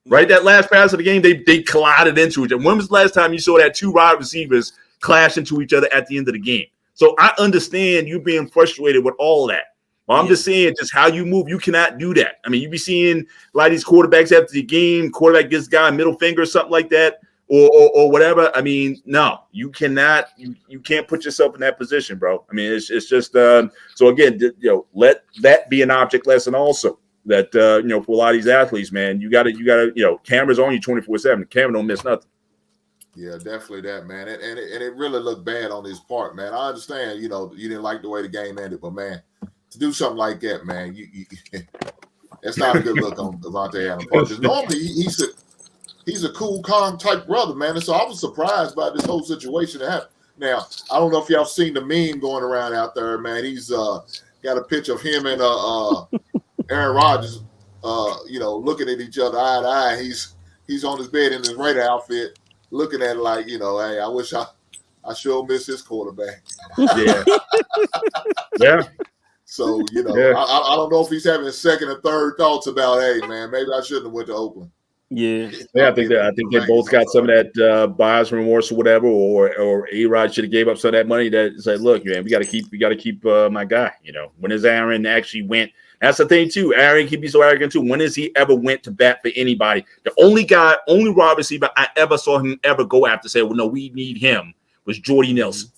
Right, that last pass of the game, they collided into each other. When was the last time you saw that two wide receivers clash into each other at the end of the game? So I understand you being frustrated with all of that. Well, I'm just saying, just how you move, you cannot do that. I mean, you be seeing a lot of these quarterbacks after the game, quarterback gives guy a middle finger or something like that, or whatever. I mean, no, you cannot. You can't put yourself in that position, bro. I mean, it's just so again, let that be an object lesson also. That for a lot of these athletes, man, you gotta, cameras on you 24/7. Camera don't miss nothing. Yeah, definitely that, man. And it really looked bad on his part, man. I understand, you didn't like the way the game ended, but man, to do something like that, man, that's not a good look on Devontae Adams' part. Because normally he's a cool, calm type brother, man. And so I was surprised by this whole situation that happened. Now, I don't know if y'all seen the meme going around out there, man. He's got a picture of him and Aaron Rodgers, looking at each other eye to eye. He's on his bed in his Raider outfit, looking at it like, hey, I wish I sure miss his quarterback. Yeah. Yeah. So, I don't know if he's having second or third thoughts about, hey, man, maybe I shouldn't have went to Oakland. Yeah. Yeah, I think they both got some of that buyer's remorse or whatever, or A-Rod should have gave up some of that money that said, look, man, we got to keep my guy. When his Aaron actually went. That's the thing too. Aaron can be so arrogant too. When has he ever went to bat for anybody? The only wide receiver I ever saw him ever go after, say, well, no, we need him, was Jordy Nelson.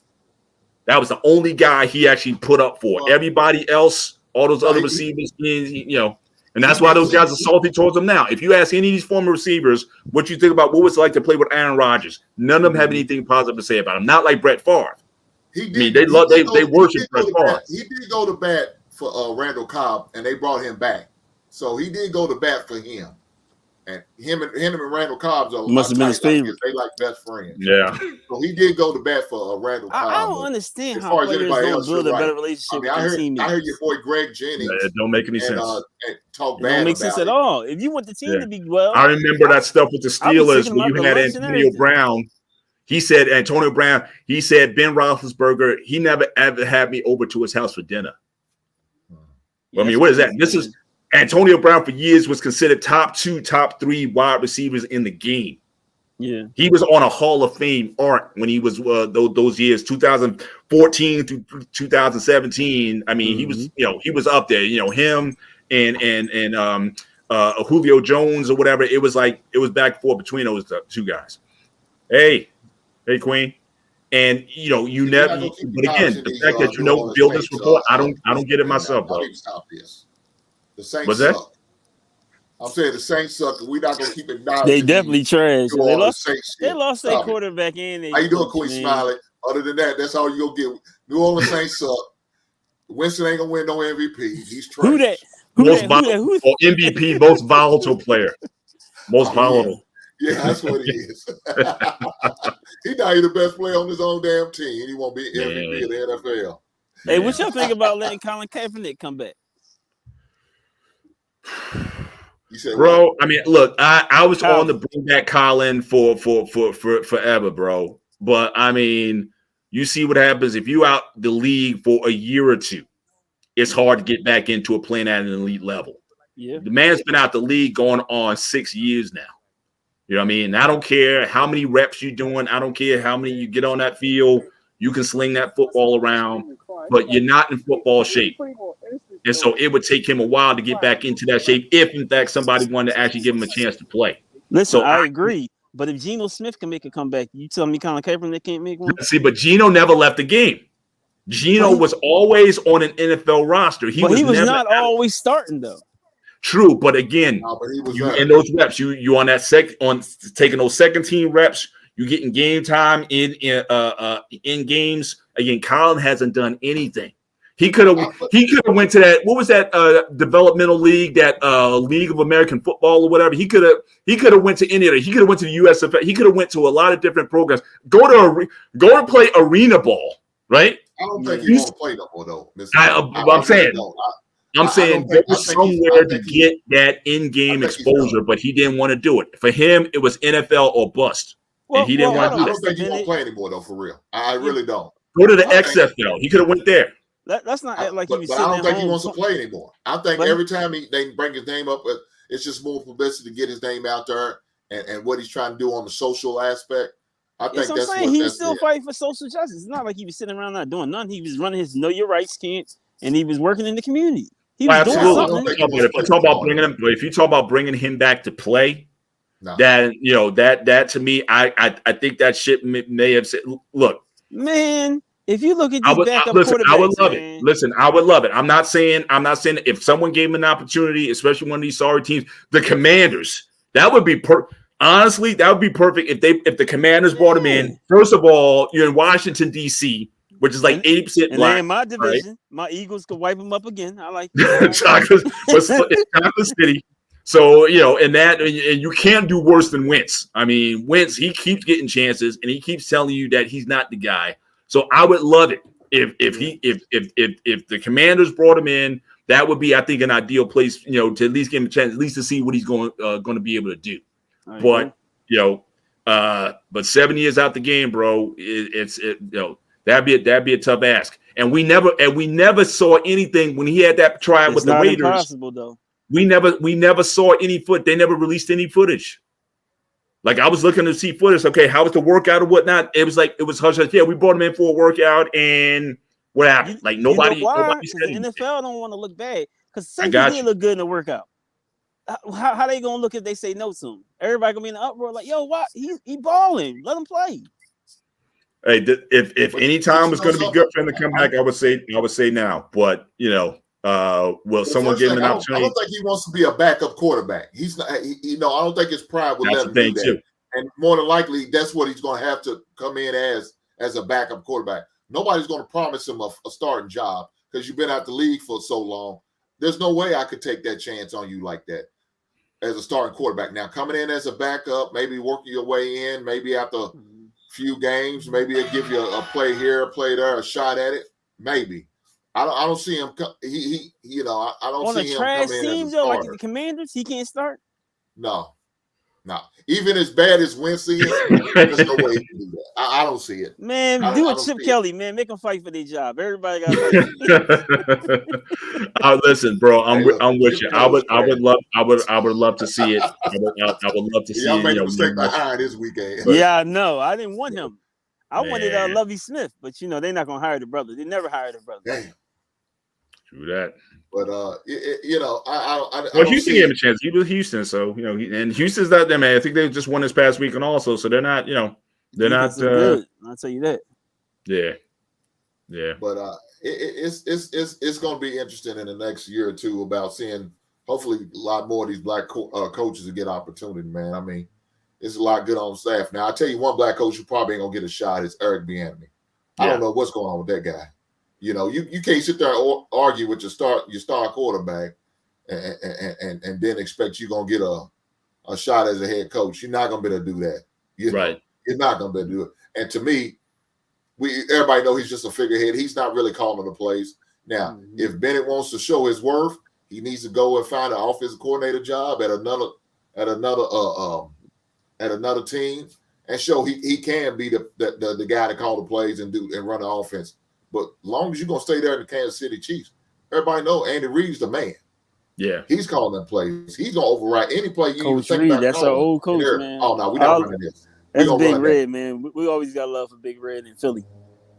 That was the only guy he actually put up for. Everybody else, all those other receivers, and that's why those guys are salty towards him now. If you ask any of these former receivers what you think about what was it like to play with Aaron Rodgers, none of them have anything positive to say about him. Not like Brett Favre. They worship Brett Favre. He did go to bat for Randall Cobb, and they brought him back. So he did go to bat for him. And him and Randall Cobb must have been his favorite. They like best friends. Yeah. So he did go to bat for Randall Cobb. I don't understand how players don't build a better relationship with their teammates. I heard your boy Greg Jennings. It don't make any sense. Talk bad. It don't make sense at all. If you want the team to be well, I remember that stuff with the Steelers when you had Antonio Brown. He said Ben Roethlisberger, he never ever had me over to his house for dinner. I mean, what is that? This is Antonio Brown for years was considered top 2, top 3 wide receivers in the game. Yeah, he was on a Hall of Fame arc when he was those years, 2014 through 2017. I mean, he was up there. Him and Julio Jones or whatever. It was back and forth between those two guys. Hey, Queen. And you never. But again, the fact that build this report, I don't get it myself, bro. Stop this. The Saints suck. I'm saying the Saints suck, and we're not gonna keep acknowledging. They definitely trash. They lost their quarterback in. How you doing, Queen Smiley? Other than that, that's all you gonna get. New Orleans Saints suck. Winston ain't gonna win no MVP. He's trash. Who MVP, most volatile player. Most volatile. Yeah, that's what he is. He's not even the best player on his own damn team, and he won't be MVP of the NFL. Hey, what y'all think about letting Colin Kaepernick come back? You said, bro, what? I mean, look, I was on the bring back Colin for forever, bro. But I mean, you see what happens if you out the league for a year or two. It's hard to get back into playing at an elite level. Yeah, the man's been out the league going on 6 years now. You know what I mean? I don't care how many reps you're doing. I don't care how many you get on that field. You can sling that football around, but you're not in football shape. And so it would take him a while to get back into that shape if, in fact, somebody wanted to actually give him a chance to play. Listen, I agree. But if Geno Smith can make a comeback, you tell me Colin Kaepernick can't make one? See, but Geno never left the game. Geno was always on an NFL roster. He was not always starting, though. True, but again, but he was in those reps, you on that taking those second team reps. You getting game time in games. Again, Colin hasn't done anything. He could have went to that. What was that developmental league? That League of American Football or whatever. He could have went to any of it. He could have went to the USFL. He could have went to a lot of different programs. Go and play arena ball, right? I don't think he won't play no more though. I'm saying go somewhere to get that in-game exposure, but he didn't want to do it. For him, it was NFL or bust. And he didn't want to do it. I don't think he won't play anymore, though, for real. I really don't. Go to the XFL. He could have went there. Let's not act like he was But I don't think he wants to play anymore. I think every time they bring his name up, it's just more publicity to get his name out there and what he's trying to do on the social aspect. I think that's what he was still fighting for social justice. It's not like he was sitting around not doing nothing. He was running his Know Your Rights camps, and he was working in the community. He was doing something. If you talk about bringing him back to play, that to me, I think that shit may have said, look, man. If you look at these backup quarterbacks, I would love it. Listen, I would love it. I'm not saying if someone gave him an opportunity, especially one of these sorry teams, the Commanders, that would be honestly, that would be perfect if the Commanders brought him in. First of all, you're in Washington, D.C., which is like 80% black. And in my division, right? My Eagles could wipe him up again. I like Chocolate City. So, and you can't do worse than Wentz. I mean, Wentz, he keeps getting chances and he keeps telling you that he's not the guy. So I would love it if the Commanders brought him in. That would be, I think, an ideal place, to at least give him a chance, at least to see what he's going to be able to do. But 7 years out the game, bro, that'd be a tough ask. And we never saw anything when he had that tryout with the Raiders. Impossible, though. We never saw any They never released any footage. Like I was looking to see footage. Okay, how was the workout or whatnot? It was hush. Yeah, we brought him in for a workout, and what happened? Like nobody said the NFL don't want to look bad because some did look good in the workout. How they gonna look if they say no to him? Everybody gonna be in the uproar like, yo, what? He balling. Let him play. Hey, if any time was going to be good for him to come back, I would say now. But will someone give him an opportunity? I don't think he wants to be a backup quarterback. He's not. I don't think his pride would let him do that. Too. And more than likely, that's what he's going to have to come in as a backup quarterback. Nobody's going to promise him a starting job because you've been out the league for so long. There's no way I could take that chance on you like that as a starting quarterback. Now, coming in as a backup, maybe working your way in, maybe after a few games, maybe it'll give you a play here, a play there, a shot at it. Maybe. I don't see him. I don't see him trash coming team in as a though, starter. like the Commanders. He can't start. No. Even as bad as Wentz is, there's no way he can do that. I don't see it. Man, do a Chip Kelly, man. Make them fight for their job. Everybody got to fight. Listen, bro. I'm with you. I would love to see it. I would love to see y'all it. made a mistake by hiring this weekend. Yeah, I know. I didn't want him. I wanted Lovie Smith, but they're not gonna hire the brother. They never hired the brother. Damn. True that. But Houston gave him a chance. He was Houston, so and Houston's not there, man. I think they just won this past weekend also, so they're not, they're not good. I'll tell you that. Yeah. But it's going to be interesting in the next year or two about seeing hopefully a lot more of these black coaches to get opportunity, man. I mean, it's a lot good on staff. Now, I tell you, one black coach who probably ain't gonna get a shot is Eric Bieniemy. I don't know what's going on with that guy. You can't sit there and argue with your star quarterback and then expect you're gonna get a shot as a head coach. You're not gonna be able to do that. Right. You're not gonna be able to do it. And to me, everybody know he's just a figurehead. He's not really calling the plays. Now, if Bennett wants to show his worth, he needs to go and find an offensive coordinator job at another team and show he can be the guy to call the plays and run the offense. But as long as you're gonna stay there in the Kansas City Chiefs, everybody know Andy Reid's the man. Yeah, he's calling them plays. He's gonna override any play you Coach even think Reid, about. that's our old coach, man. Oh no, we're not running this. That's Big Red, man. We always got love for Big Red in Philly.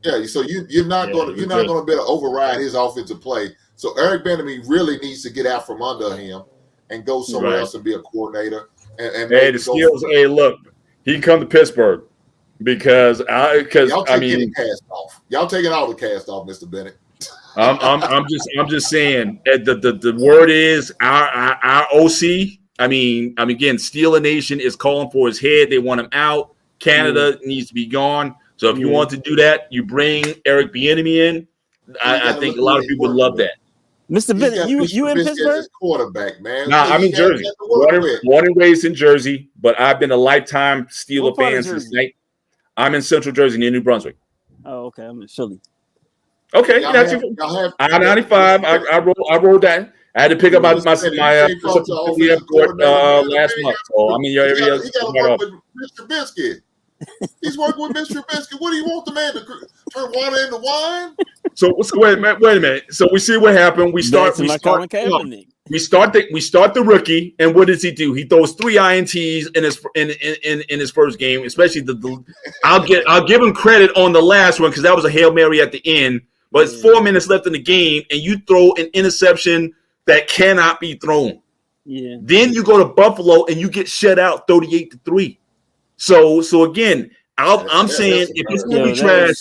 Yeah, so you're not gonna be able to override his offensive play. So Eric Bieniemy really needs to get out from under him and go somewhere else and be a coordinator. And the skills. Hey, look, he can come to Pittsburgh because y'all taking cast off. Y'all taking all the cast off, Mr. Bennett. I'm just saying the word is our OC. I mean, again, Steeler Nation is calling for his head. They want him out. Canada needs to be gone. So if you want to do that, you bring Eric Bieniemy in. I think a lot of people would love that. Mr. Bennett, you in Pittsburgh? As quarterback, man. Nah, I'm in Jersey. Born and raised in Jersey, but I've been a lifetime Steeler fan since night. I'm in Central Jersey near New Brunswick. Oh, okay. I'm in Philly. Okay, I-95. I rode that. I had to pick up my airport last month. So I'm in your area. He got to work with Mr. Biscuit. He's working with Mr. Biscuit. What do you want the man to turn water into wine? So wait a minute. So we see what happened. We start the rookie, and what does he do? He throws 3 INTs in his first game, especially I'll give him credit on the last one because that was a Hail Mary at the end. But it's 4 minutes left in the game, and you throw an interception that cannot be thrown. Yeah. Then you go to Buffalo and you get shut out 38-3. So again, I'm saying if it's going to be trash,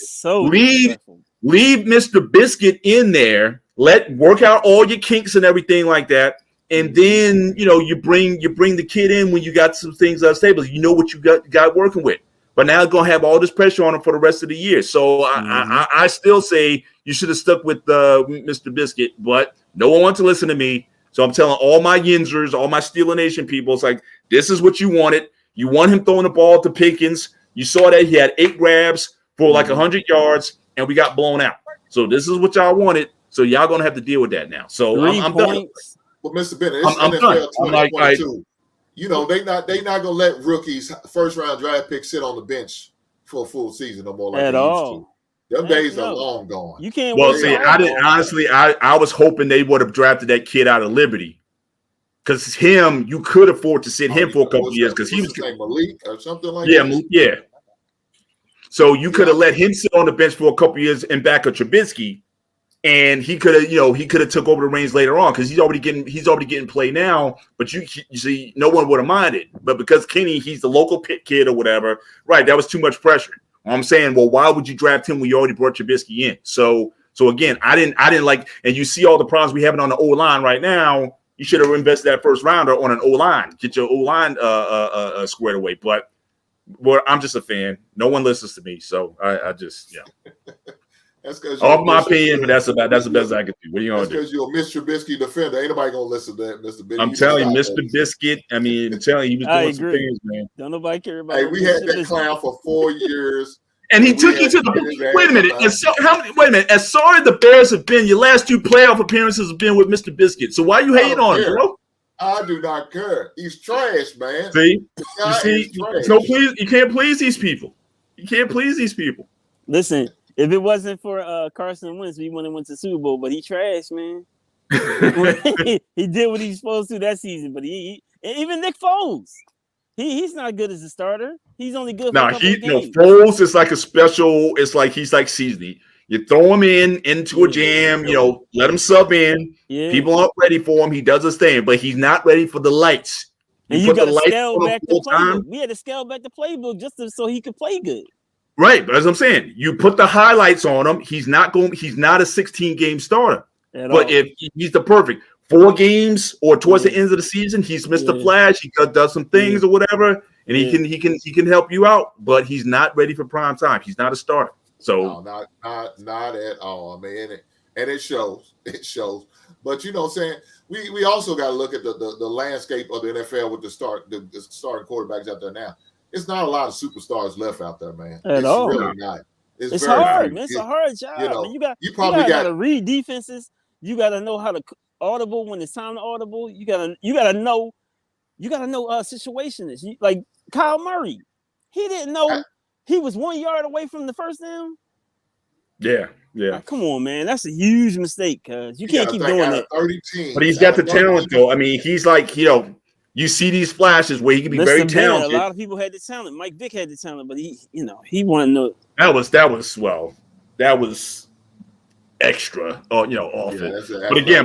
leave Mr. Biscuit in there. Work out all your kinks and everything like that, and then you bring the kid in when you got some things stable. You know what you got working with. But now it's going to have all this pressure on him for the rest of the year. So I still say you should have stuck with Mr. Biscuit, but no one wants to listen to me. So I'm telling all my Yinzers, all my Steeler Nation people, it's like, this is what you wanted. You want him throwing the ball to Pickens. You saw that he had 8 grabs for like 100 yards, and we got blown out. So this is what y'all wanted. So y'all going to have to deal with that now. So I'm done. Well, Mr. Bennett, it's NFL 2022. They not gonna let rookies first round draft picks sit on the bench for a full season no more like at all. Them days are long gone. You can't. Well, see, I didn't honestly. I was hoping they would have drafted that kid out of Liberty, because you could afford to sit him for a couple of years because he was Malik or something like that. Yeah. So you could have let him sit on the bench for a couple of years in back of Trubisky, and he could have took over the reins later on because he's already getting play now. But you see, no one would have minded. But because Kenny, he's the local pit kid or whatever, right? That was too much pressure. I'm saying, well, why would you draft him when you already brought Trubisky in? So again, I didn't like, and you see all the problems we having on the O line right now. You should have invested that first rounder on an O line, get your O line squared away. But I'm just a fan. No one listens to me, so I just That's because off my opinion, but that's the best I can do. What are you gonna do? Because you're a Mr. Biscuit defender. Ain't nobody gonna listen to that, Mr. Biscuit. I'm telling you, Mr. Biscuit. I mean, I'm telling you, he was doing some things, man. Don't nobody care about. Hey, we had that clown for 4 years, and he took you to the. Wait a minute. Wait a minute. As sorry the Bears have been, your last 2 playoff appearances have been with Mr. Biscuit. So why you hating on him, bro? I do not care. He's trash, man. See, you can't please these people. You can't please these people. Listen. If it wasn't for Carson Wentz, we wouldn't have went to Super Bowl. But he trashed, man. he did what he's supposed to that season. But even Nick Foles, he's not good as a starter. He's only good. Foles is like a special. It's like he's like seasoning. You throw him into a jam. Let him sub in. Yeah. People aren't ready for him. He does his thing, but he's not ready for the lights. And you got to scale back the playbook. We had to scale back the playbook just so he could play good. Right, but as I'm saying, you put the highlights on him. He's not a 16-game starter. But if he's the perfect 4 games or towards the end of the season, he's Mr. Flash. He does some things or whatever, and he can help you out. But he's not ready for prime time. He's not a starter. So no, not at all. I mean, and it shows. It shows. But what I'm saying, we also got to look at the landscape of the NFL with the starting quarterbacks out there now. It's not a lot of superstars left out there, man. At all. Really not. It's hard, man. It's a hard job. You probably got to read defenses. You got to know how to audible when it's time to audible. You got to know situations. Like Kyle Murray, he didn't know he was 1 yard away from the first down. Yeah. Like, come on, man. That's a huge mistake, cuz you can't keep doing that. But he's got the talent, though. I mean, he's like, you see these flashes where he can be very talented. A lot of people had the talent. Mike Vick had the talent, but he wanted to. That was extra. Awful. Yeah,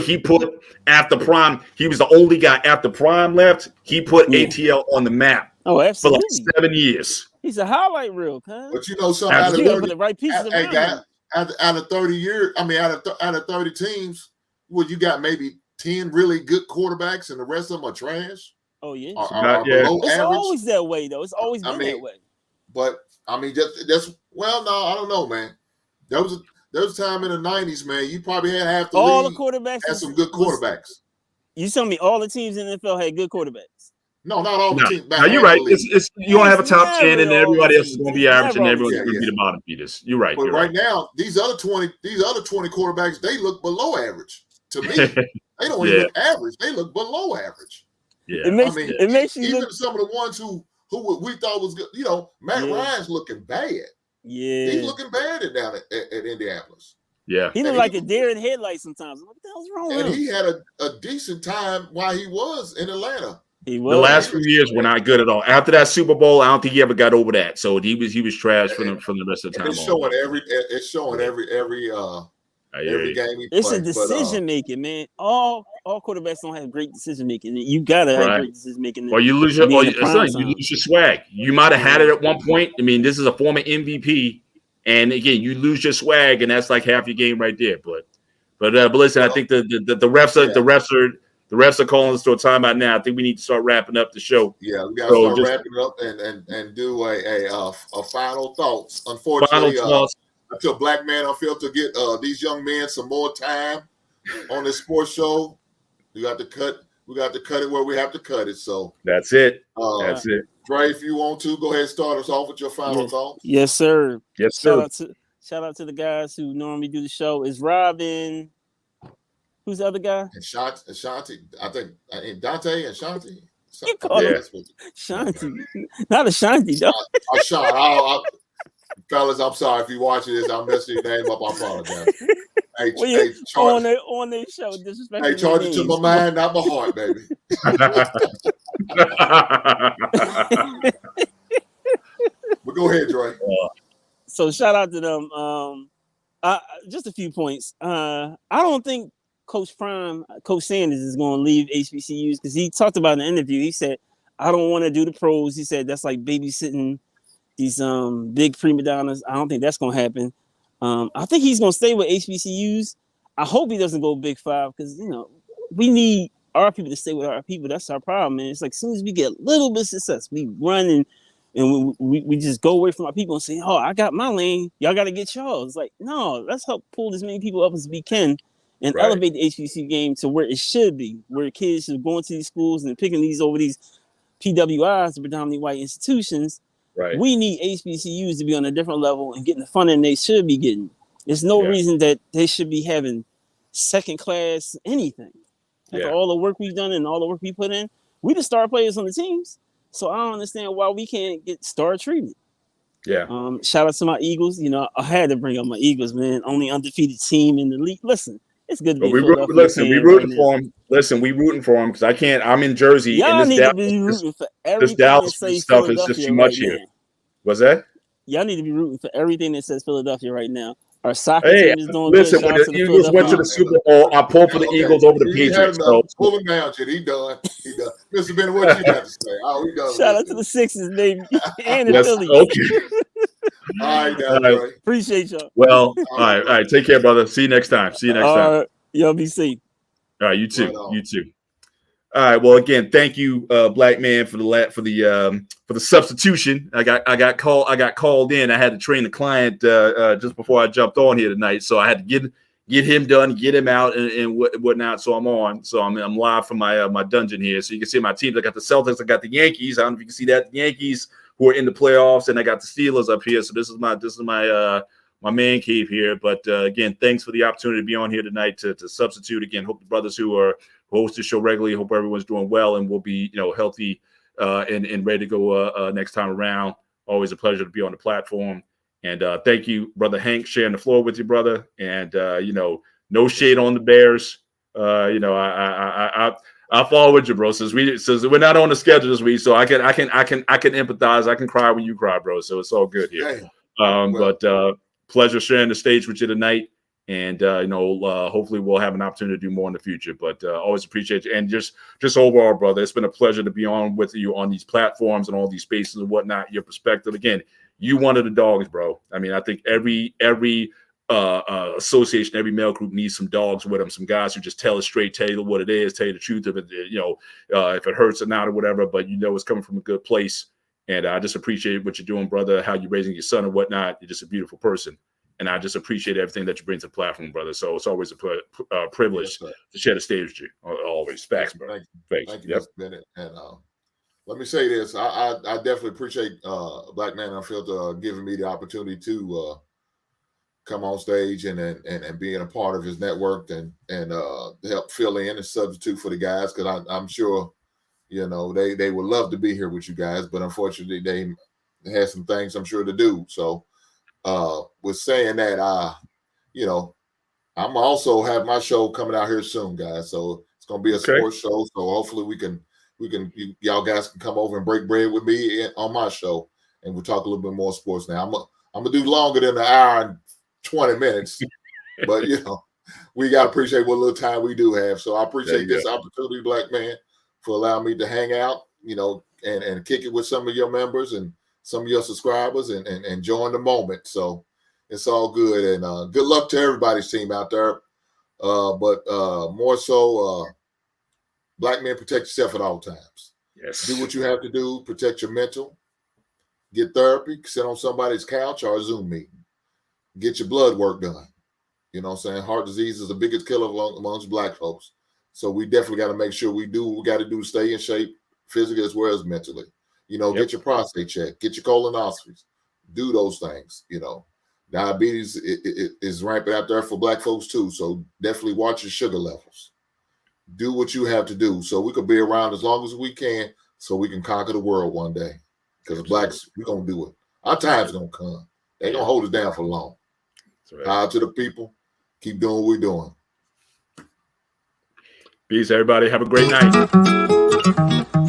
he put after Prime. He was the only guy after Prime left. He put ATL on the map. Oh, absolutely. For like 7 years. He's a highlight reel, cuz. But something. Put the right pieces around him. out of 30 years, I mean, out of 30 teams, well, you got maybe 10 really good quarterbacks, and the rest of them are trash. Oh yeah, are below it's average. always that way though. It's always been that way. But I mean, just well, no, I don't know, man. There was a time in the 90s, man. You probably had half the all league the quarterbacks had some good quarterbacks. You tell me all the teams in the NFL had good quarterbacks? No, not all the teams. No, you're right. It's you don't have a top 10, and everybody else is going to be average, and everyone's going to be the bottom feeders. You're right. But right now, these other 20 quarterbacks, they look below average to me. They don't even look average. They look below average. Yeah, it makes you even look... some of the ones who we thought was good. You know, Matt Ryan's looking bad. Yeah, he's looking bad down at Indianapolis. Yeah, he looked like a deer in headlights sometimes. What the hell's wrong with him? And he had a decent time while he was in Atlanta. The last few years were not good at all. After that Super Bowl, I don't think he ever got over that. So he was trash from the rest of the time. It's showing every game he it's plays, a decision making, man. All quarterbacks don't have great decision making. You gotta have great decision making. Or you lose your swag. You might have had it at one point. I mean, this is a former MVP, and again, you lose your swag, and that's like half your game right there. But listen, I think the refs are calling us to a timeout now. I think we need to start wrapping up the show. Yeah, we got to start wrapping it up and do a final thoughts. Unfortunately, until Black Man Unfiltered get these young men some more time on this sports show, we got to cut it where we have to cut it. So that's it. That's it. Dre, if you want to, go ahead and start us off with your final thoughts. Yes, sir. Yes, sir. Shout out to the guys who normally do the show. Is Robin? Who's the other guy? And Shanti, I think, and Dante and Shanti. You call him Shanti, not Ashanti, though. Sean, fellas, I'm sorry if you're watching this. I'm messing your name up. I apologize. Hey, on their show, disrespect. Hey, charge it to my mind, not my heart, baby. But go ahead, Dre. So shout out to them. Just a few points. I don't think Coach Sanders is going to leave HBCUs because he talked about in the interview. He said, "I don't want to do the pros." He said that's like babysitting these big prima donnas. I don't think that's going to happen. I think he's going to stay with HBCUs. I hope he doesn't go Big Five because we need our people to stay with our people. That's our problem, man. It's like as soon as we get a little bit of success, we run and we just go away from our people and say, "Oh, I got my lane. Y'all got to get y'all." It's like, no, let's help pull as many people up as we can. And elevate the HBCU game to where it should be, where kids are going to these schools and picking these over these PWIs, the predominantly white institutions. Right. We need HBCUs to be on a different level and getting the funding they should be getting. There's no reason that they should be having second class anything. After all the work we've done and all the work we put in, we the star players on the teams. So I don't understand why we can't get star treatment. Yeah. Shout out to my Eagles. I had to bring up my Eagles, man. Only undefeated team in the league. Listen. It's good to be we rooting for him. Listen, we rooting for him because I can't. I'm in Jersey. Y'all and need to be rooting for everything this Dallas that says stuff is just too much here. What's that? Y'all need to be rooting for everything that says Philadelphia right now. Our soccer team is doing good. When the Eagles went to the Super Bowl, I pulled for the Eagles over the Patriots. Pull him down, Jit. He done. Mr. Bennett, what you got to say? He done. Shout out to the Sixers, baby, and the Phillies. Okay. All right. Appreciate y'all. Well, all right. Take care, brother. See you next time. Time. Y'all be safe. All right, you too. You too. All right. Well, again, thank you, Black Man, for the substitution. I got called in. I had to train the client just before I jumped on here tonight, so I had to get him done, get him out, and whatnot. So I'm on. So I'm live from my dungeon here. So you can see my teams. I got the Celtics. I got the Yankees. I don't know if you can see that. The Yankees who are in the playoffs, and I got the Steelers up here. So this is my man cave here. But again, thanks for the opportunity to be on here tonight to substitute. Again, hope the brothers who host the show regularly, hope everyone's doing well and will be healthy and ready to go next time around. Always a pleasure to be on the platform. And thank you, Brother Hink, sharing the floor with you, brother. And no shade on the Bears. I follow with you, bro. Since we're not on the schedule this week, so I can empathize. I can cry when you cry, bro. So it's all good here. But pleasure sharing the stage with you tonight, and hopefully we'll have an opportunity to do more in the future. But always appreciate you, and just overall, brother, it's been a pleasure to be on with you on these platforms and all these spaces and whatnot. Your perspective, again, you one of the dogs, bro. I mean, I think every association, every male group needs some dogs with them, some guys who just tell it straight, tell you what it is, tell you the truth of it, if it hurts or not or whatever, but it's coming from a good place. And I just appreciate what you're doing, brother, how you're raising your son and whatnot. You're just a beautiful person. And I just appreciate everything that you bring to the platform, brother. So it's always a privilege to share the stage with you. Always. Facts, bro. Thank you, Mr. Bennett. And let me say this. I definitely appreciate Black Man Unfiltered giving me the opportunity to come on stage and being a part of his network and help fill in and substitute for the guys, because I'm sure they would love to be here with you guys, but unfortunately they had some things I'm sure to do. So with saying that, I'm also have my show coming out here soon, guys. So it's gonna be a sports show. So hopefully y'all guys can come over and break bread with me on my show, and we'll talk a little bit more sports. Now I'm gonna do longer than an hour and 20 minutes, but we gotta appreciate what little time we do have. So I appreciate this opportunity, Black Man, for allowing me to hang out, and kick it with some of your members and some of your subscribers and enjoying the moment. So it's all good, and good luck to everybody's team out there. But more so, Black men, protect yourself at all times. Yes. Do what you have to do. Protect your mental. Get therapy. Sit on somebody's couch or a Zoom meeting. Get your blood work done. You know what I'm saying? Heart disease is the biggest killer amongst Black folks. So we definitely got to make sure we do what we got to do to stay in shape, physically as well as mentally. Get your prostate checked, get your colonoscopies, do those things. Diabetes is rampant out there for Black folks too. So definitely watch your sugar levels. Do what you have to do so we can be around as long as we can, so we can conquer the world one day. Because Blacks, we're going to do it. Our time's going to come. They ain't going to hold us down for long. Right. Power to the people. Keep doing what we're doing. Peace, everybody. Have a great night.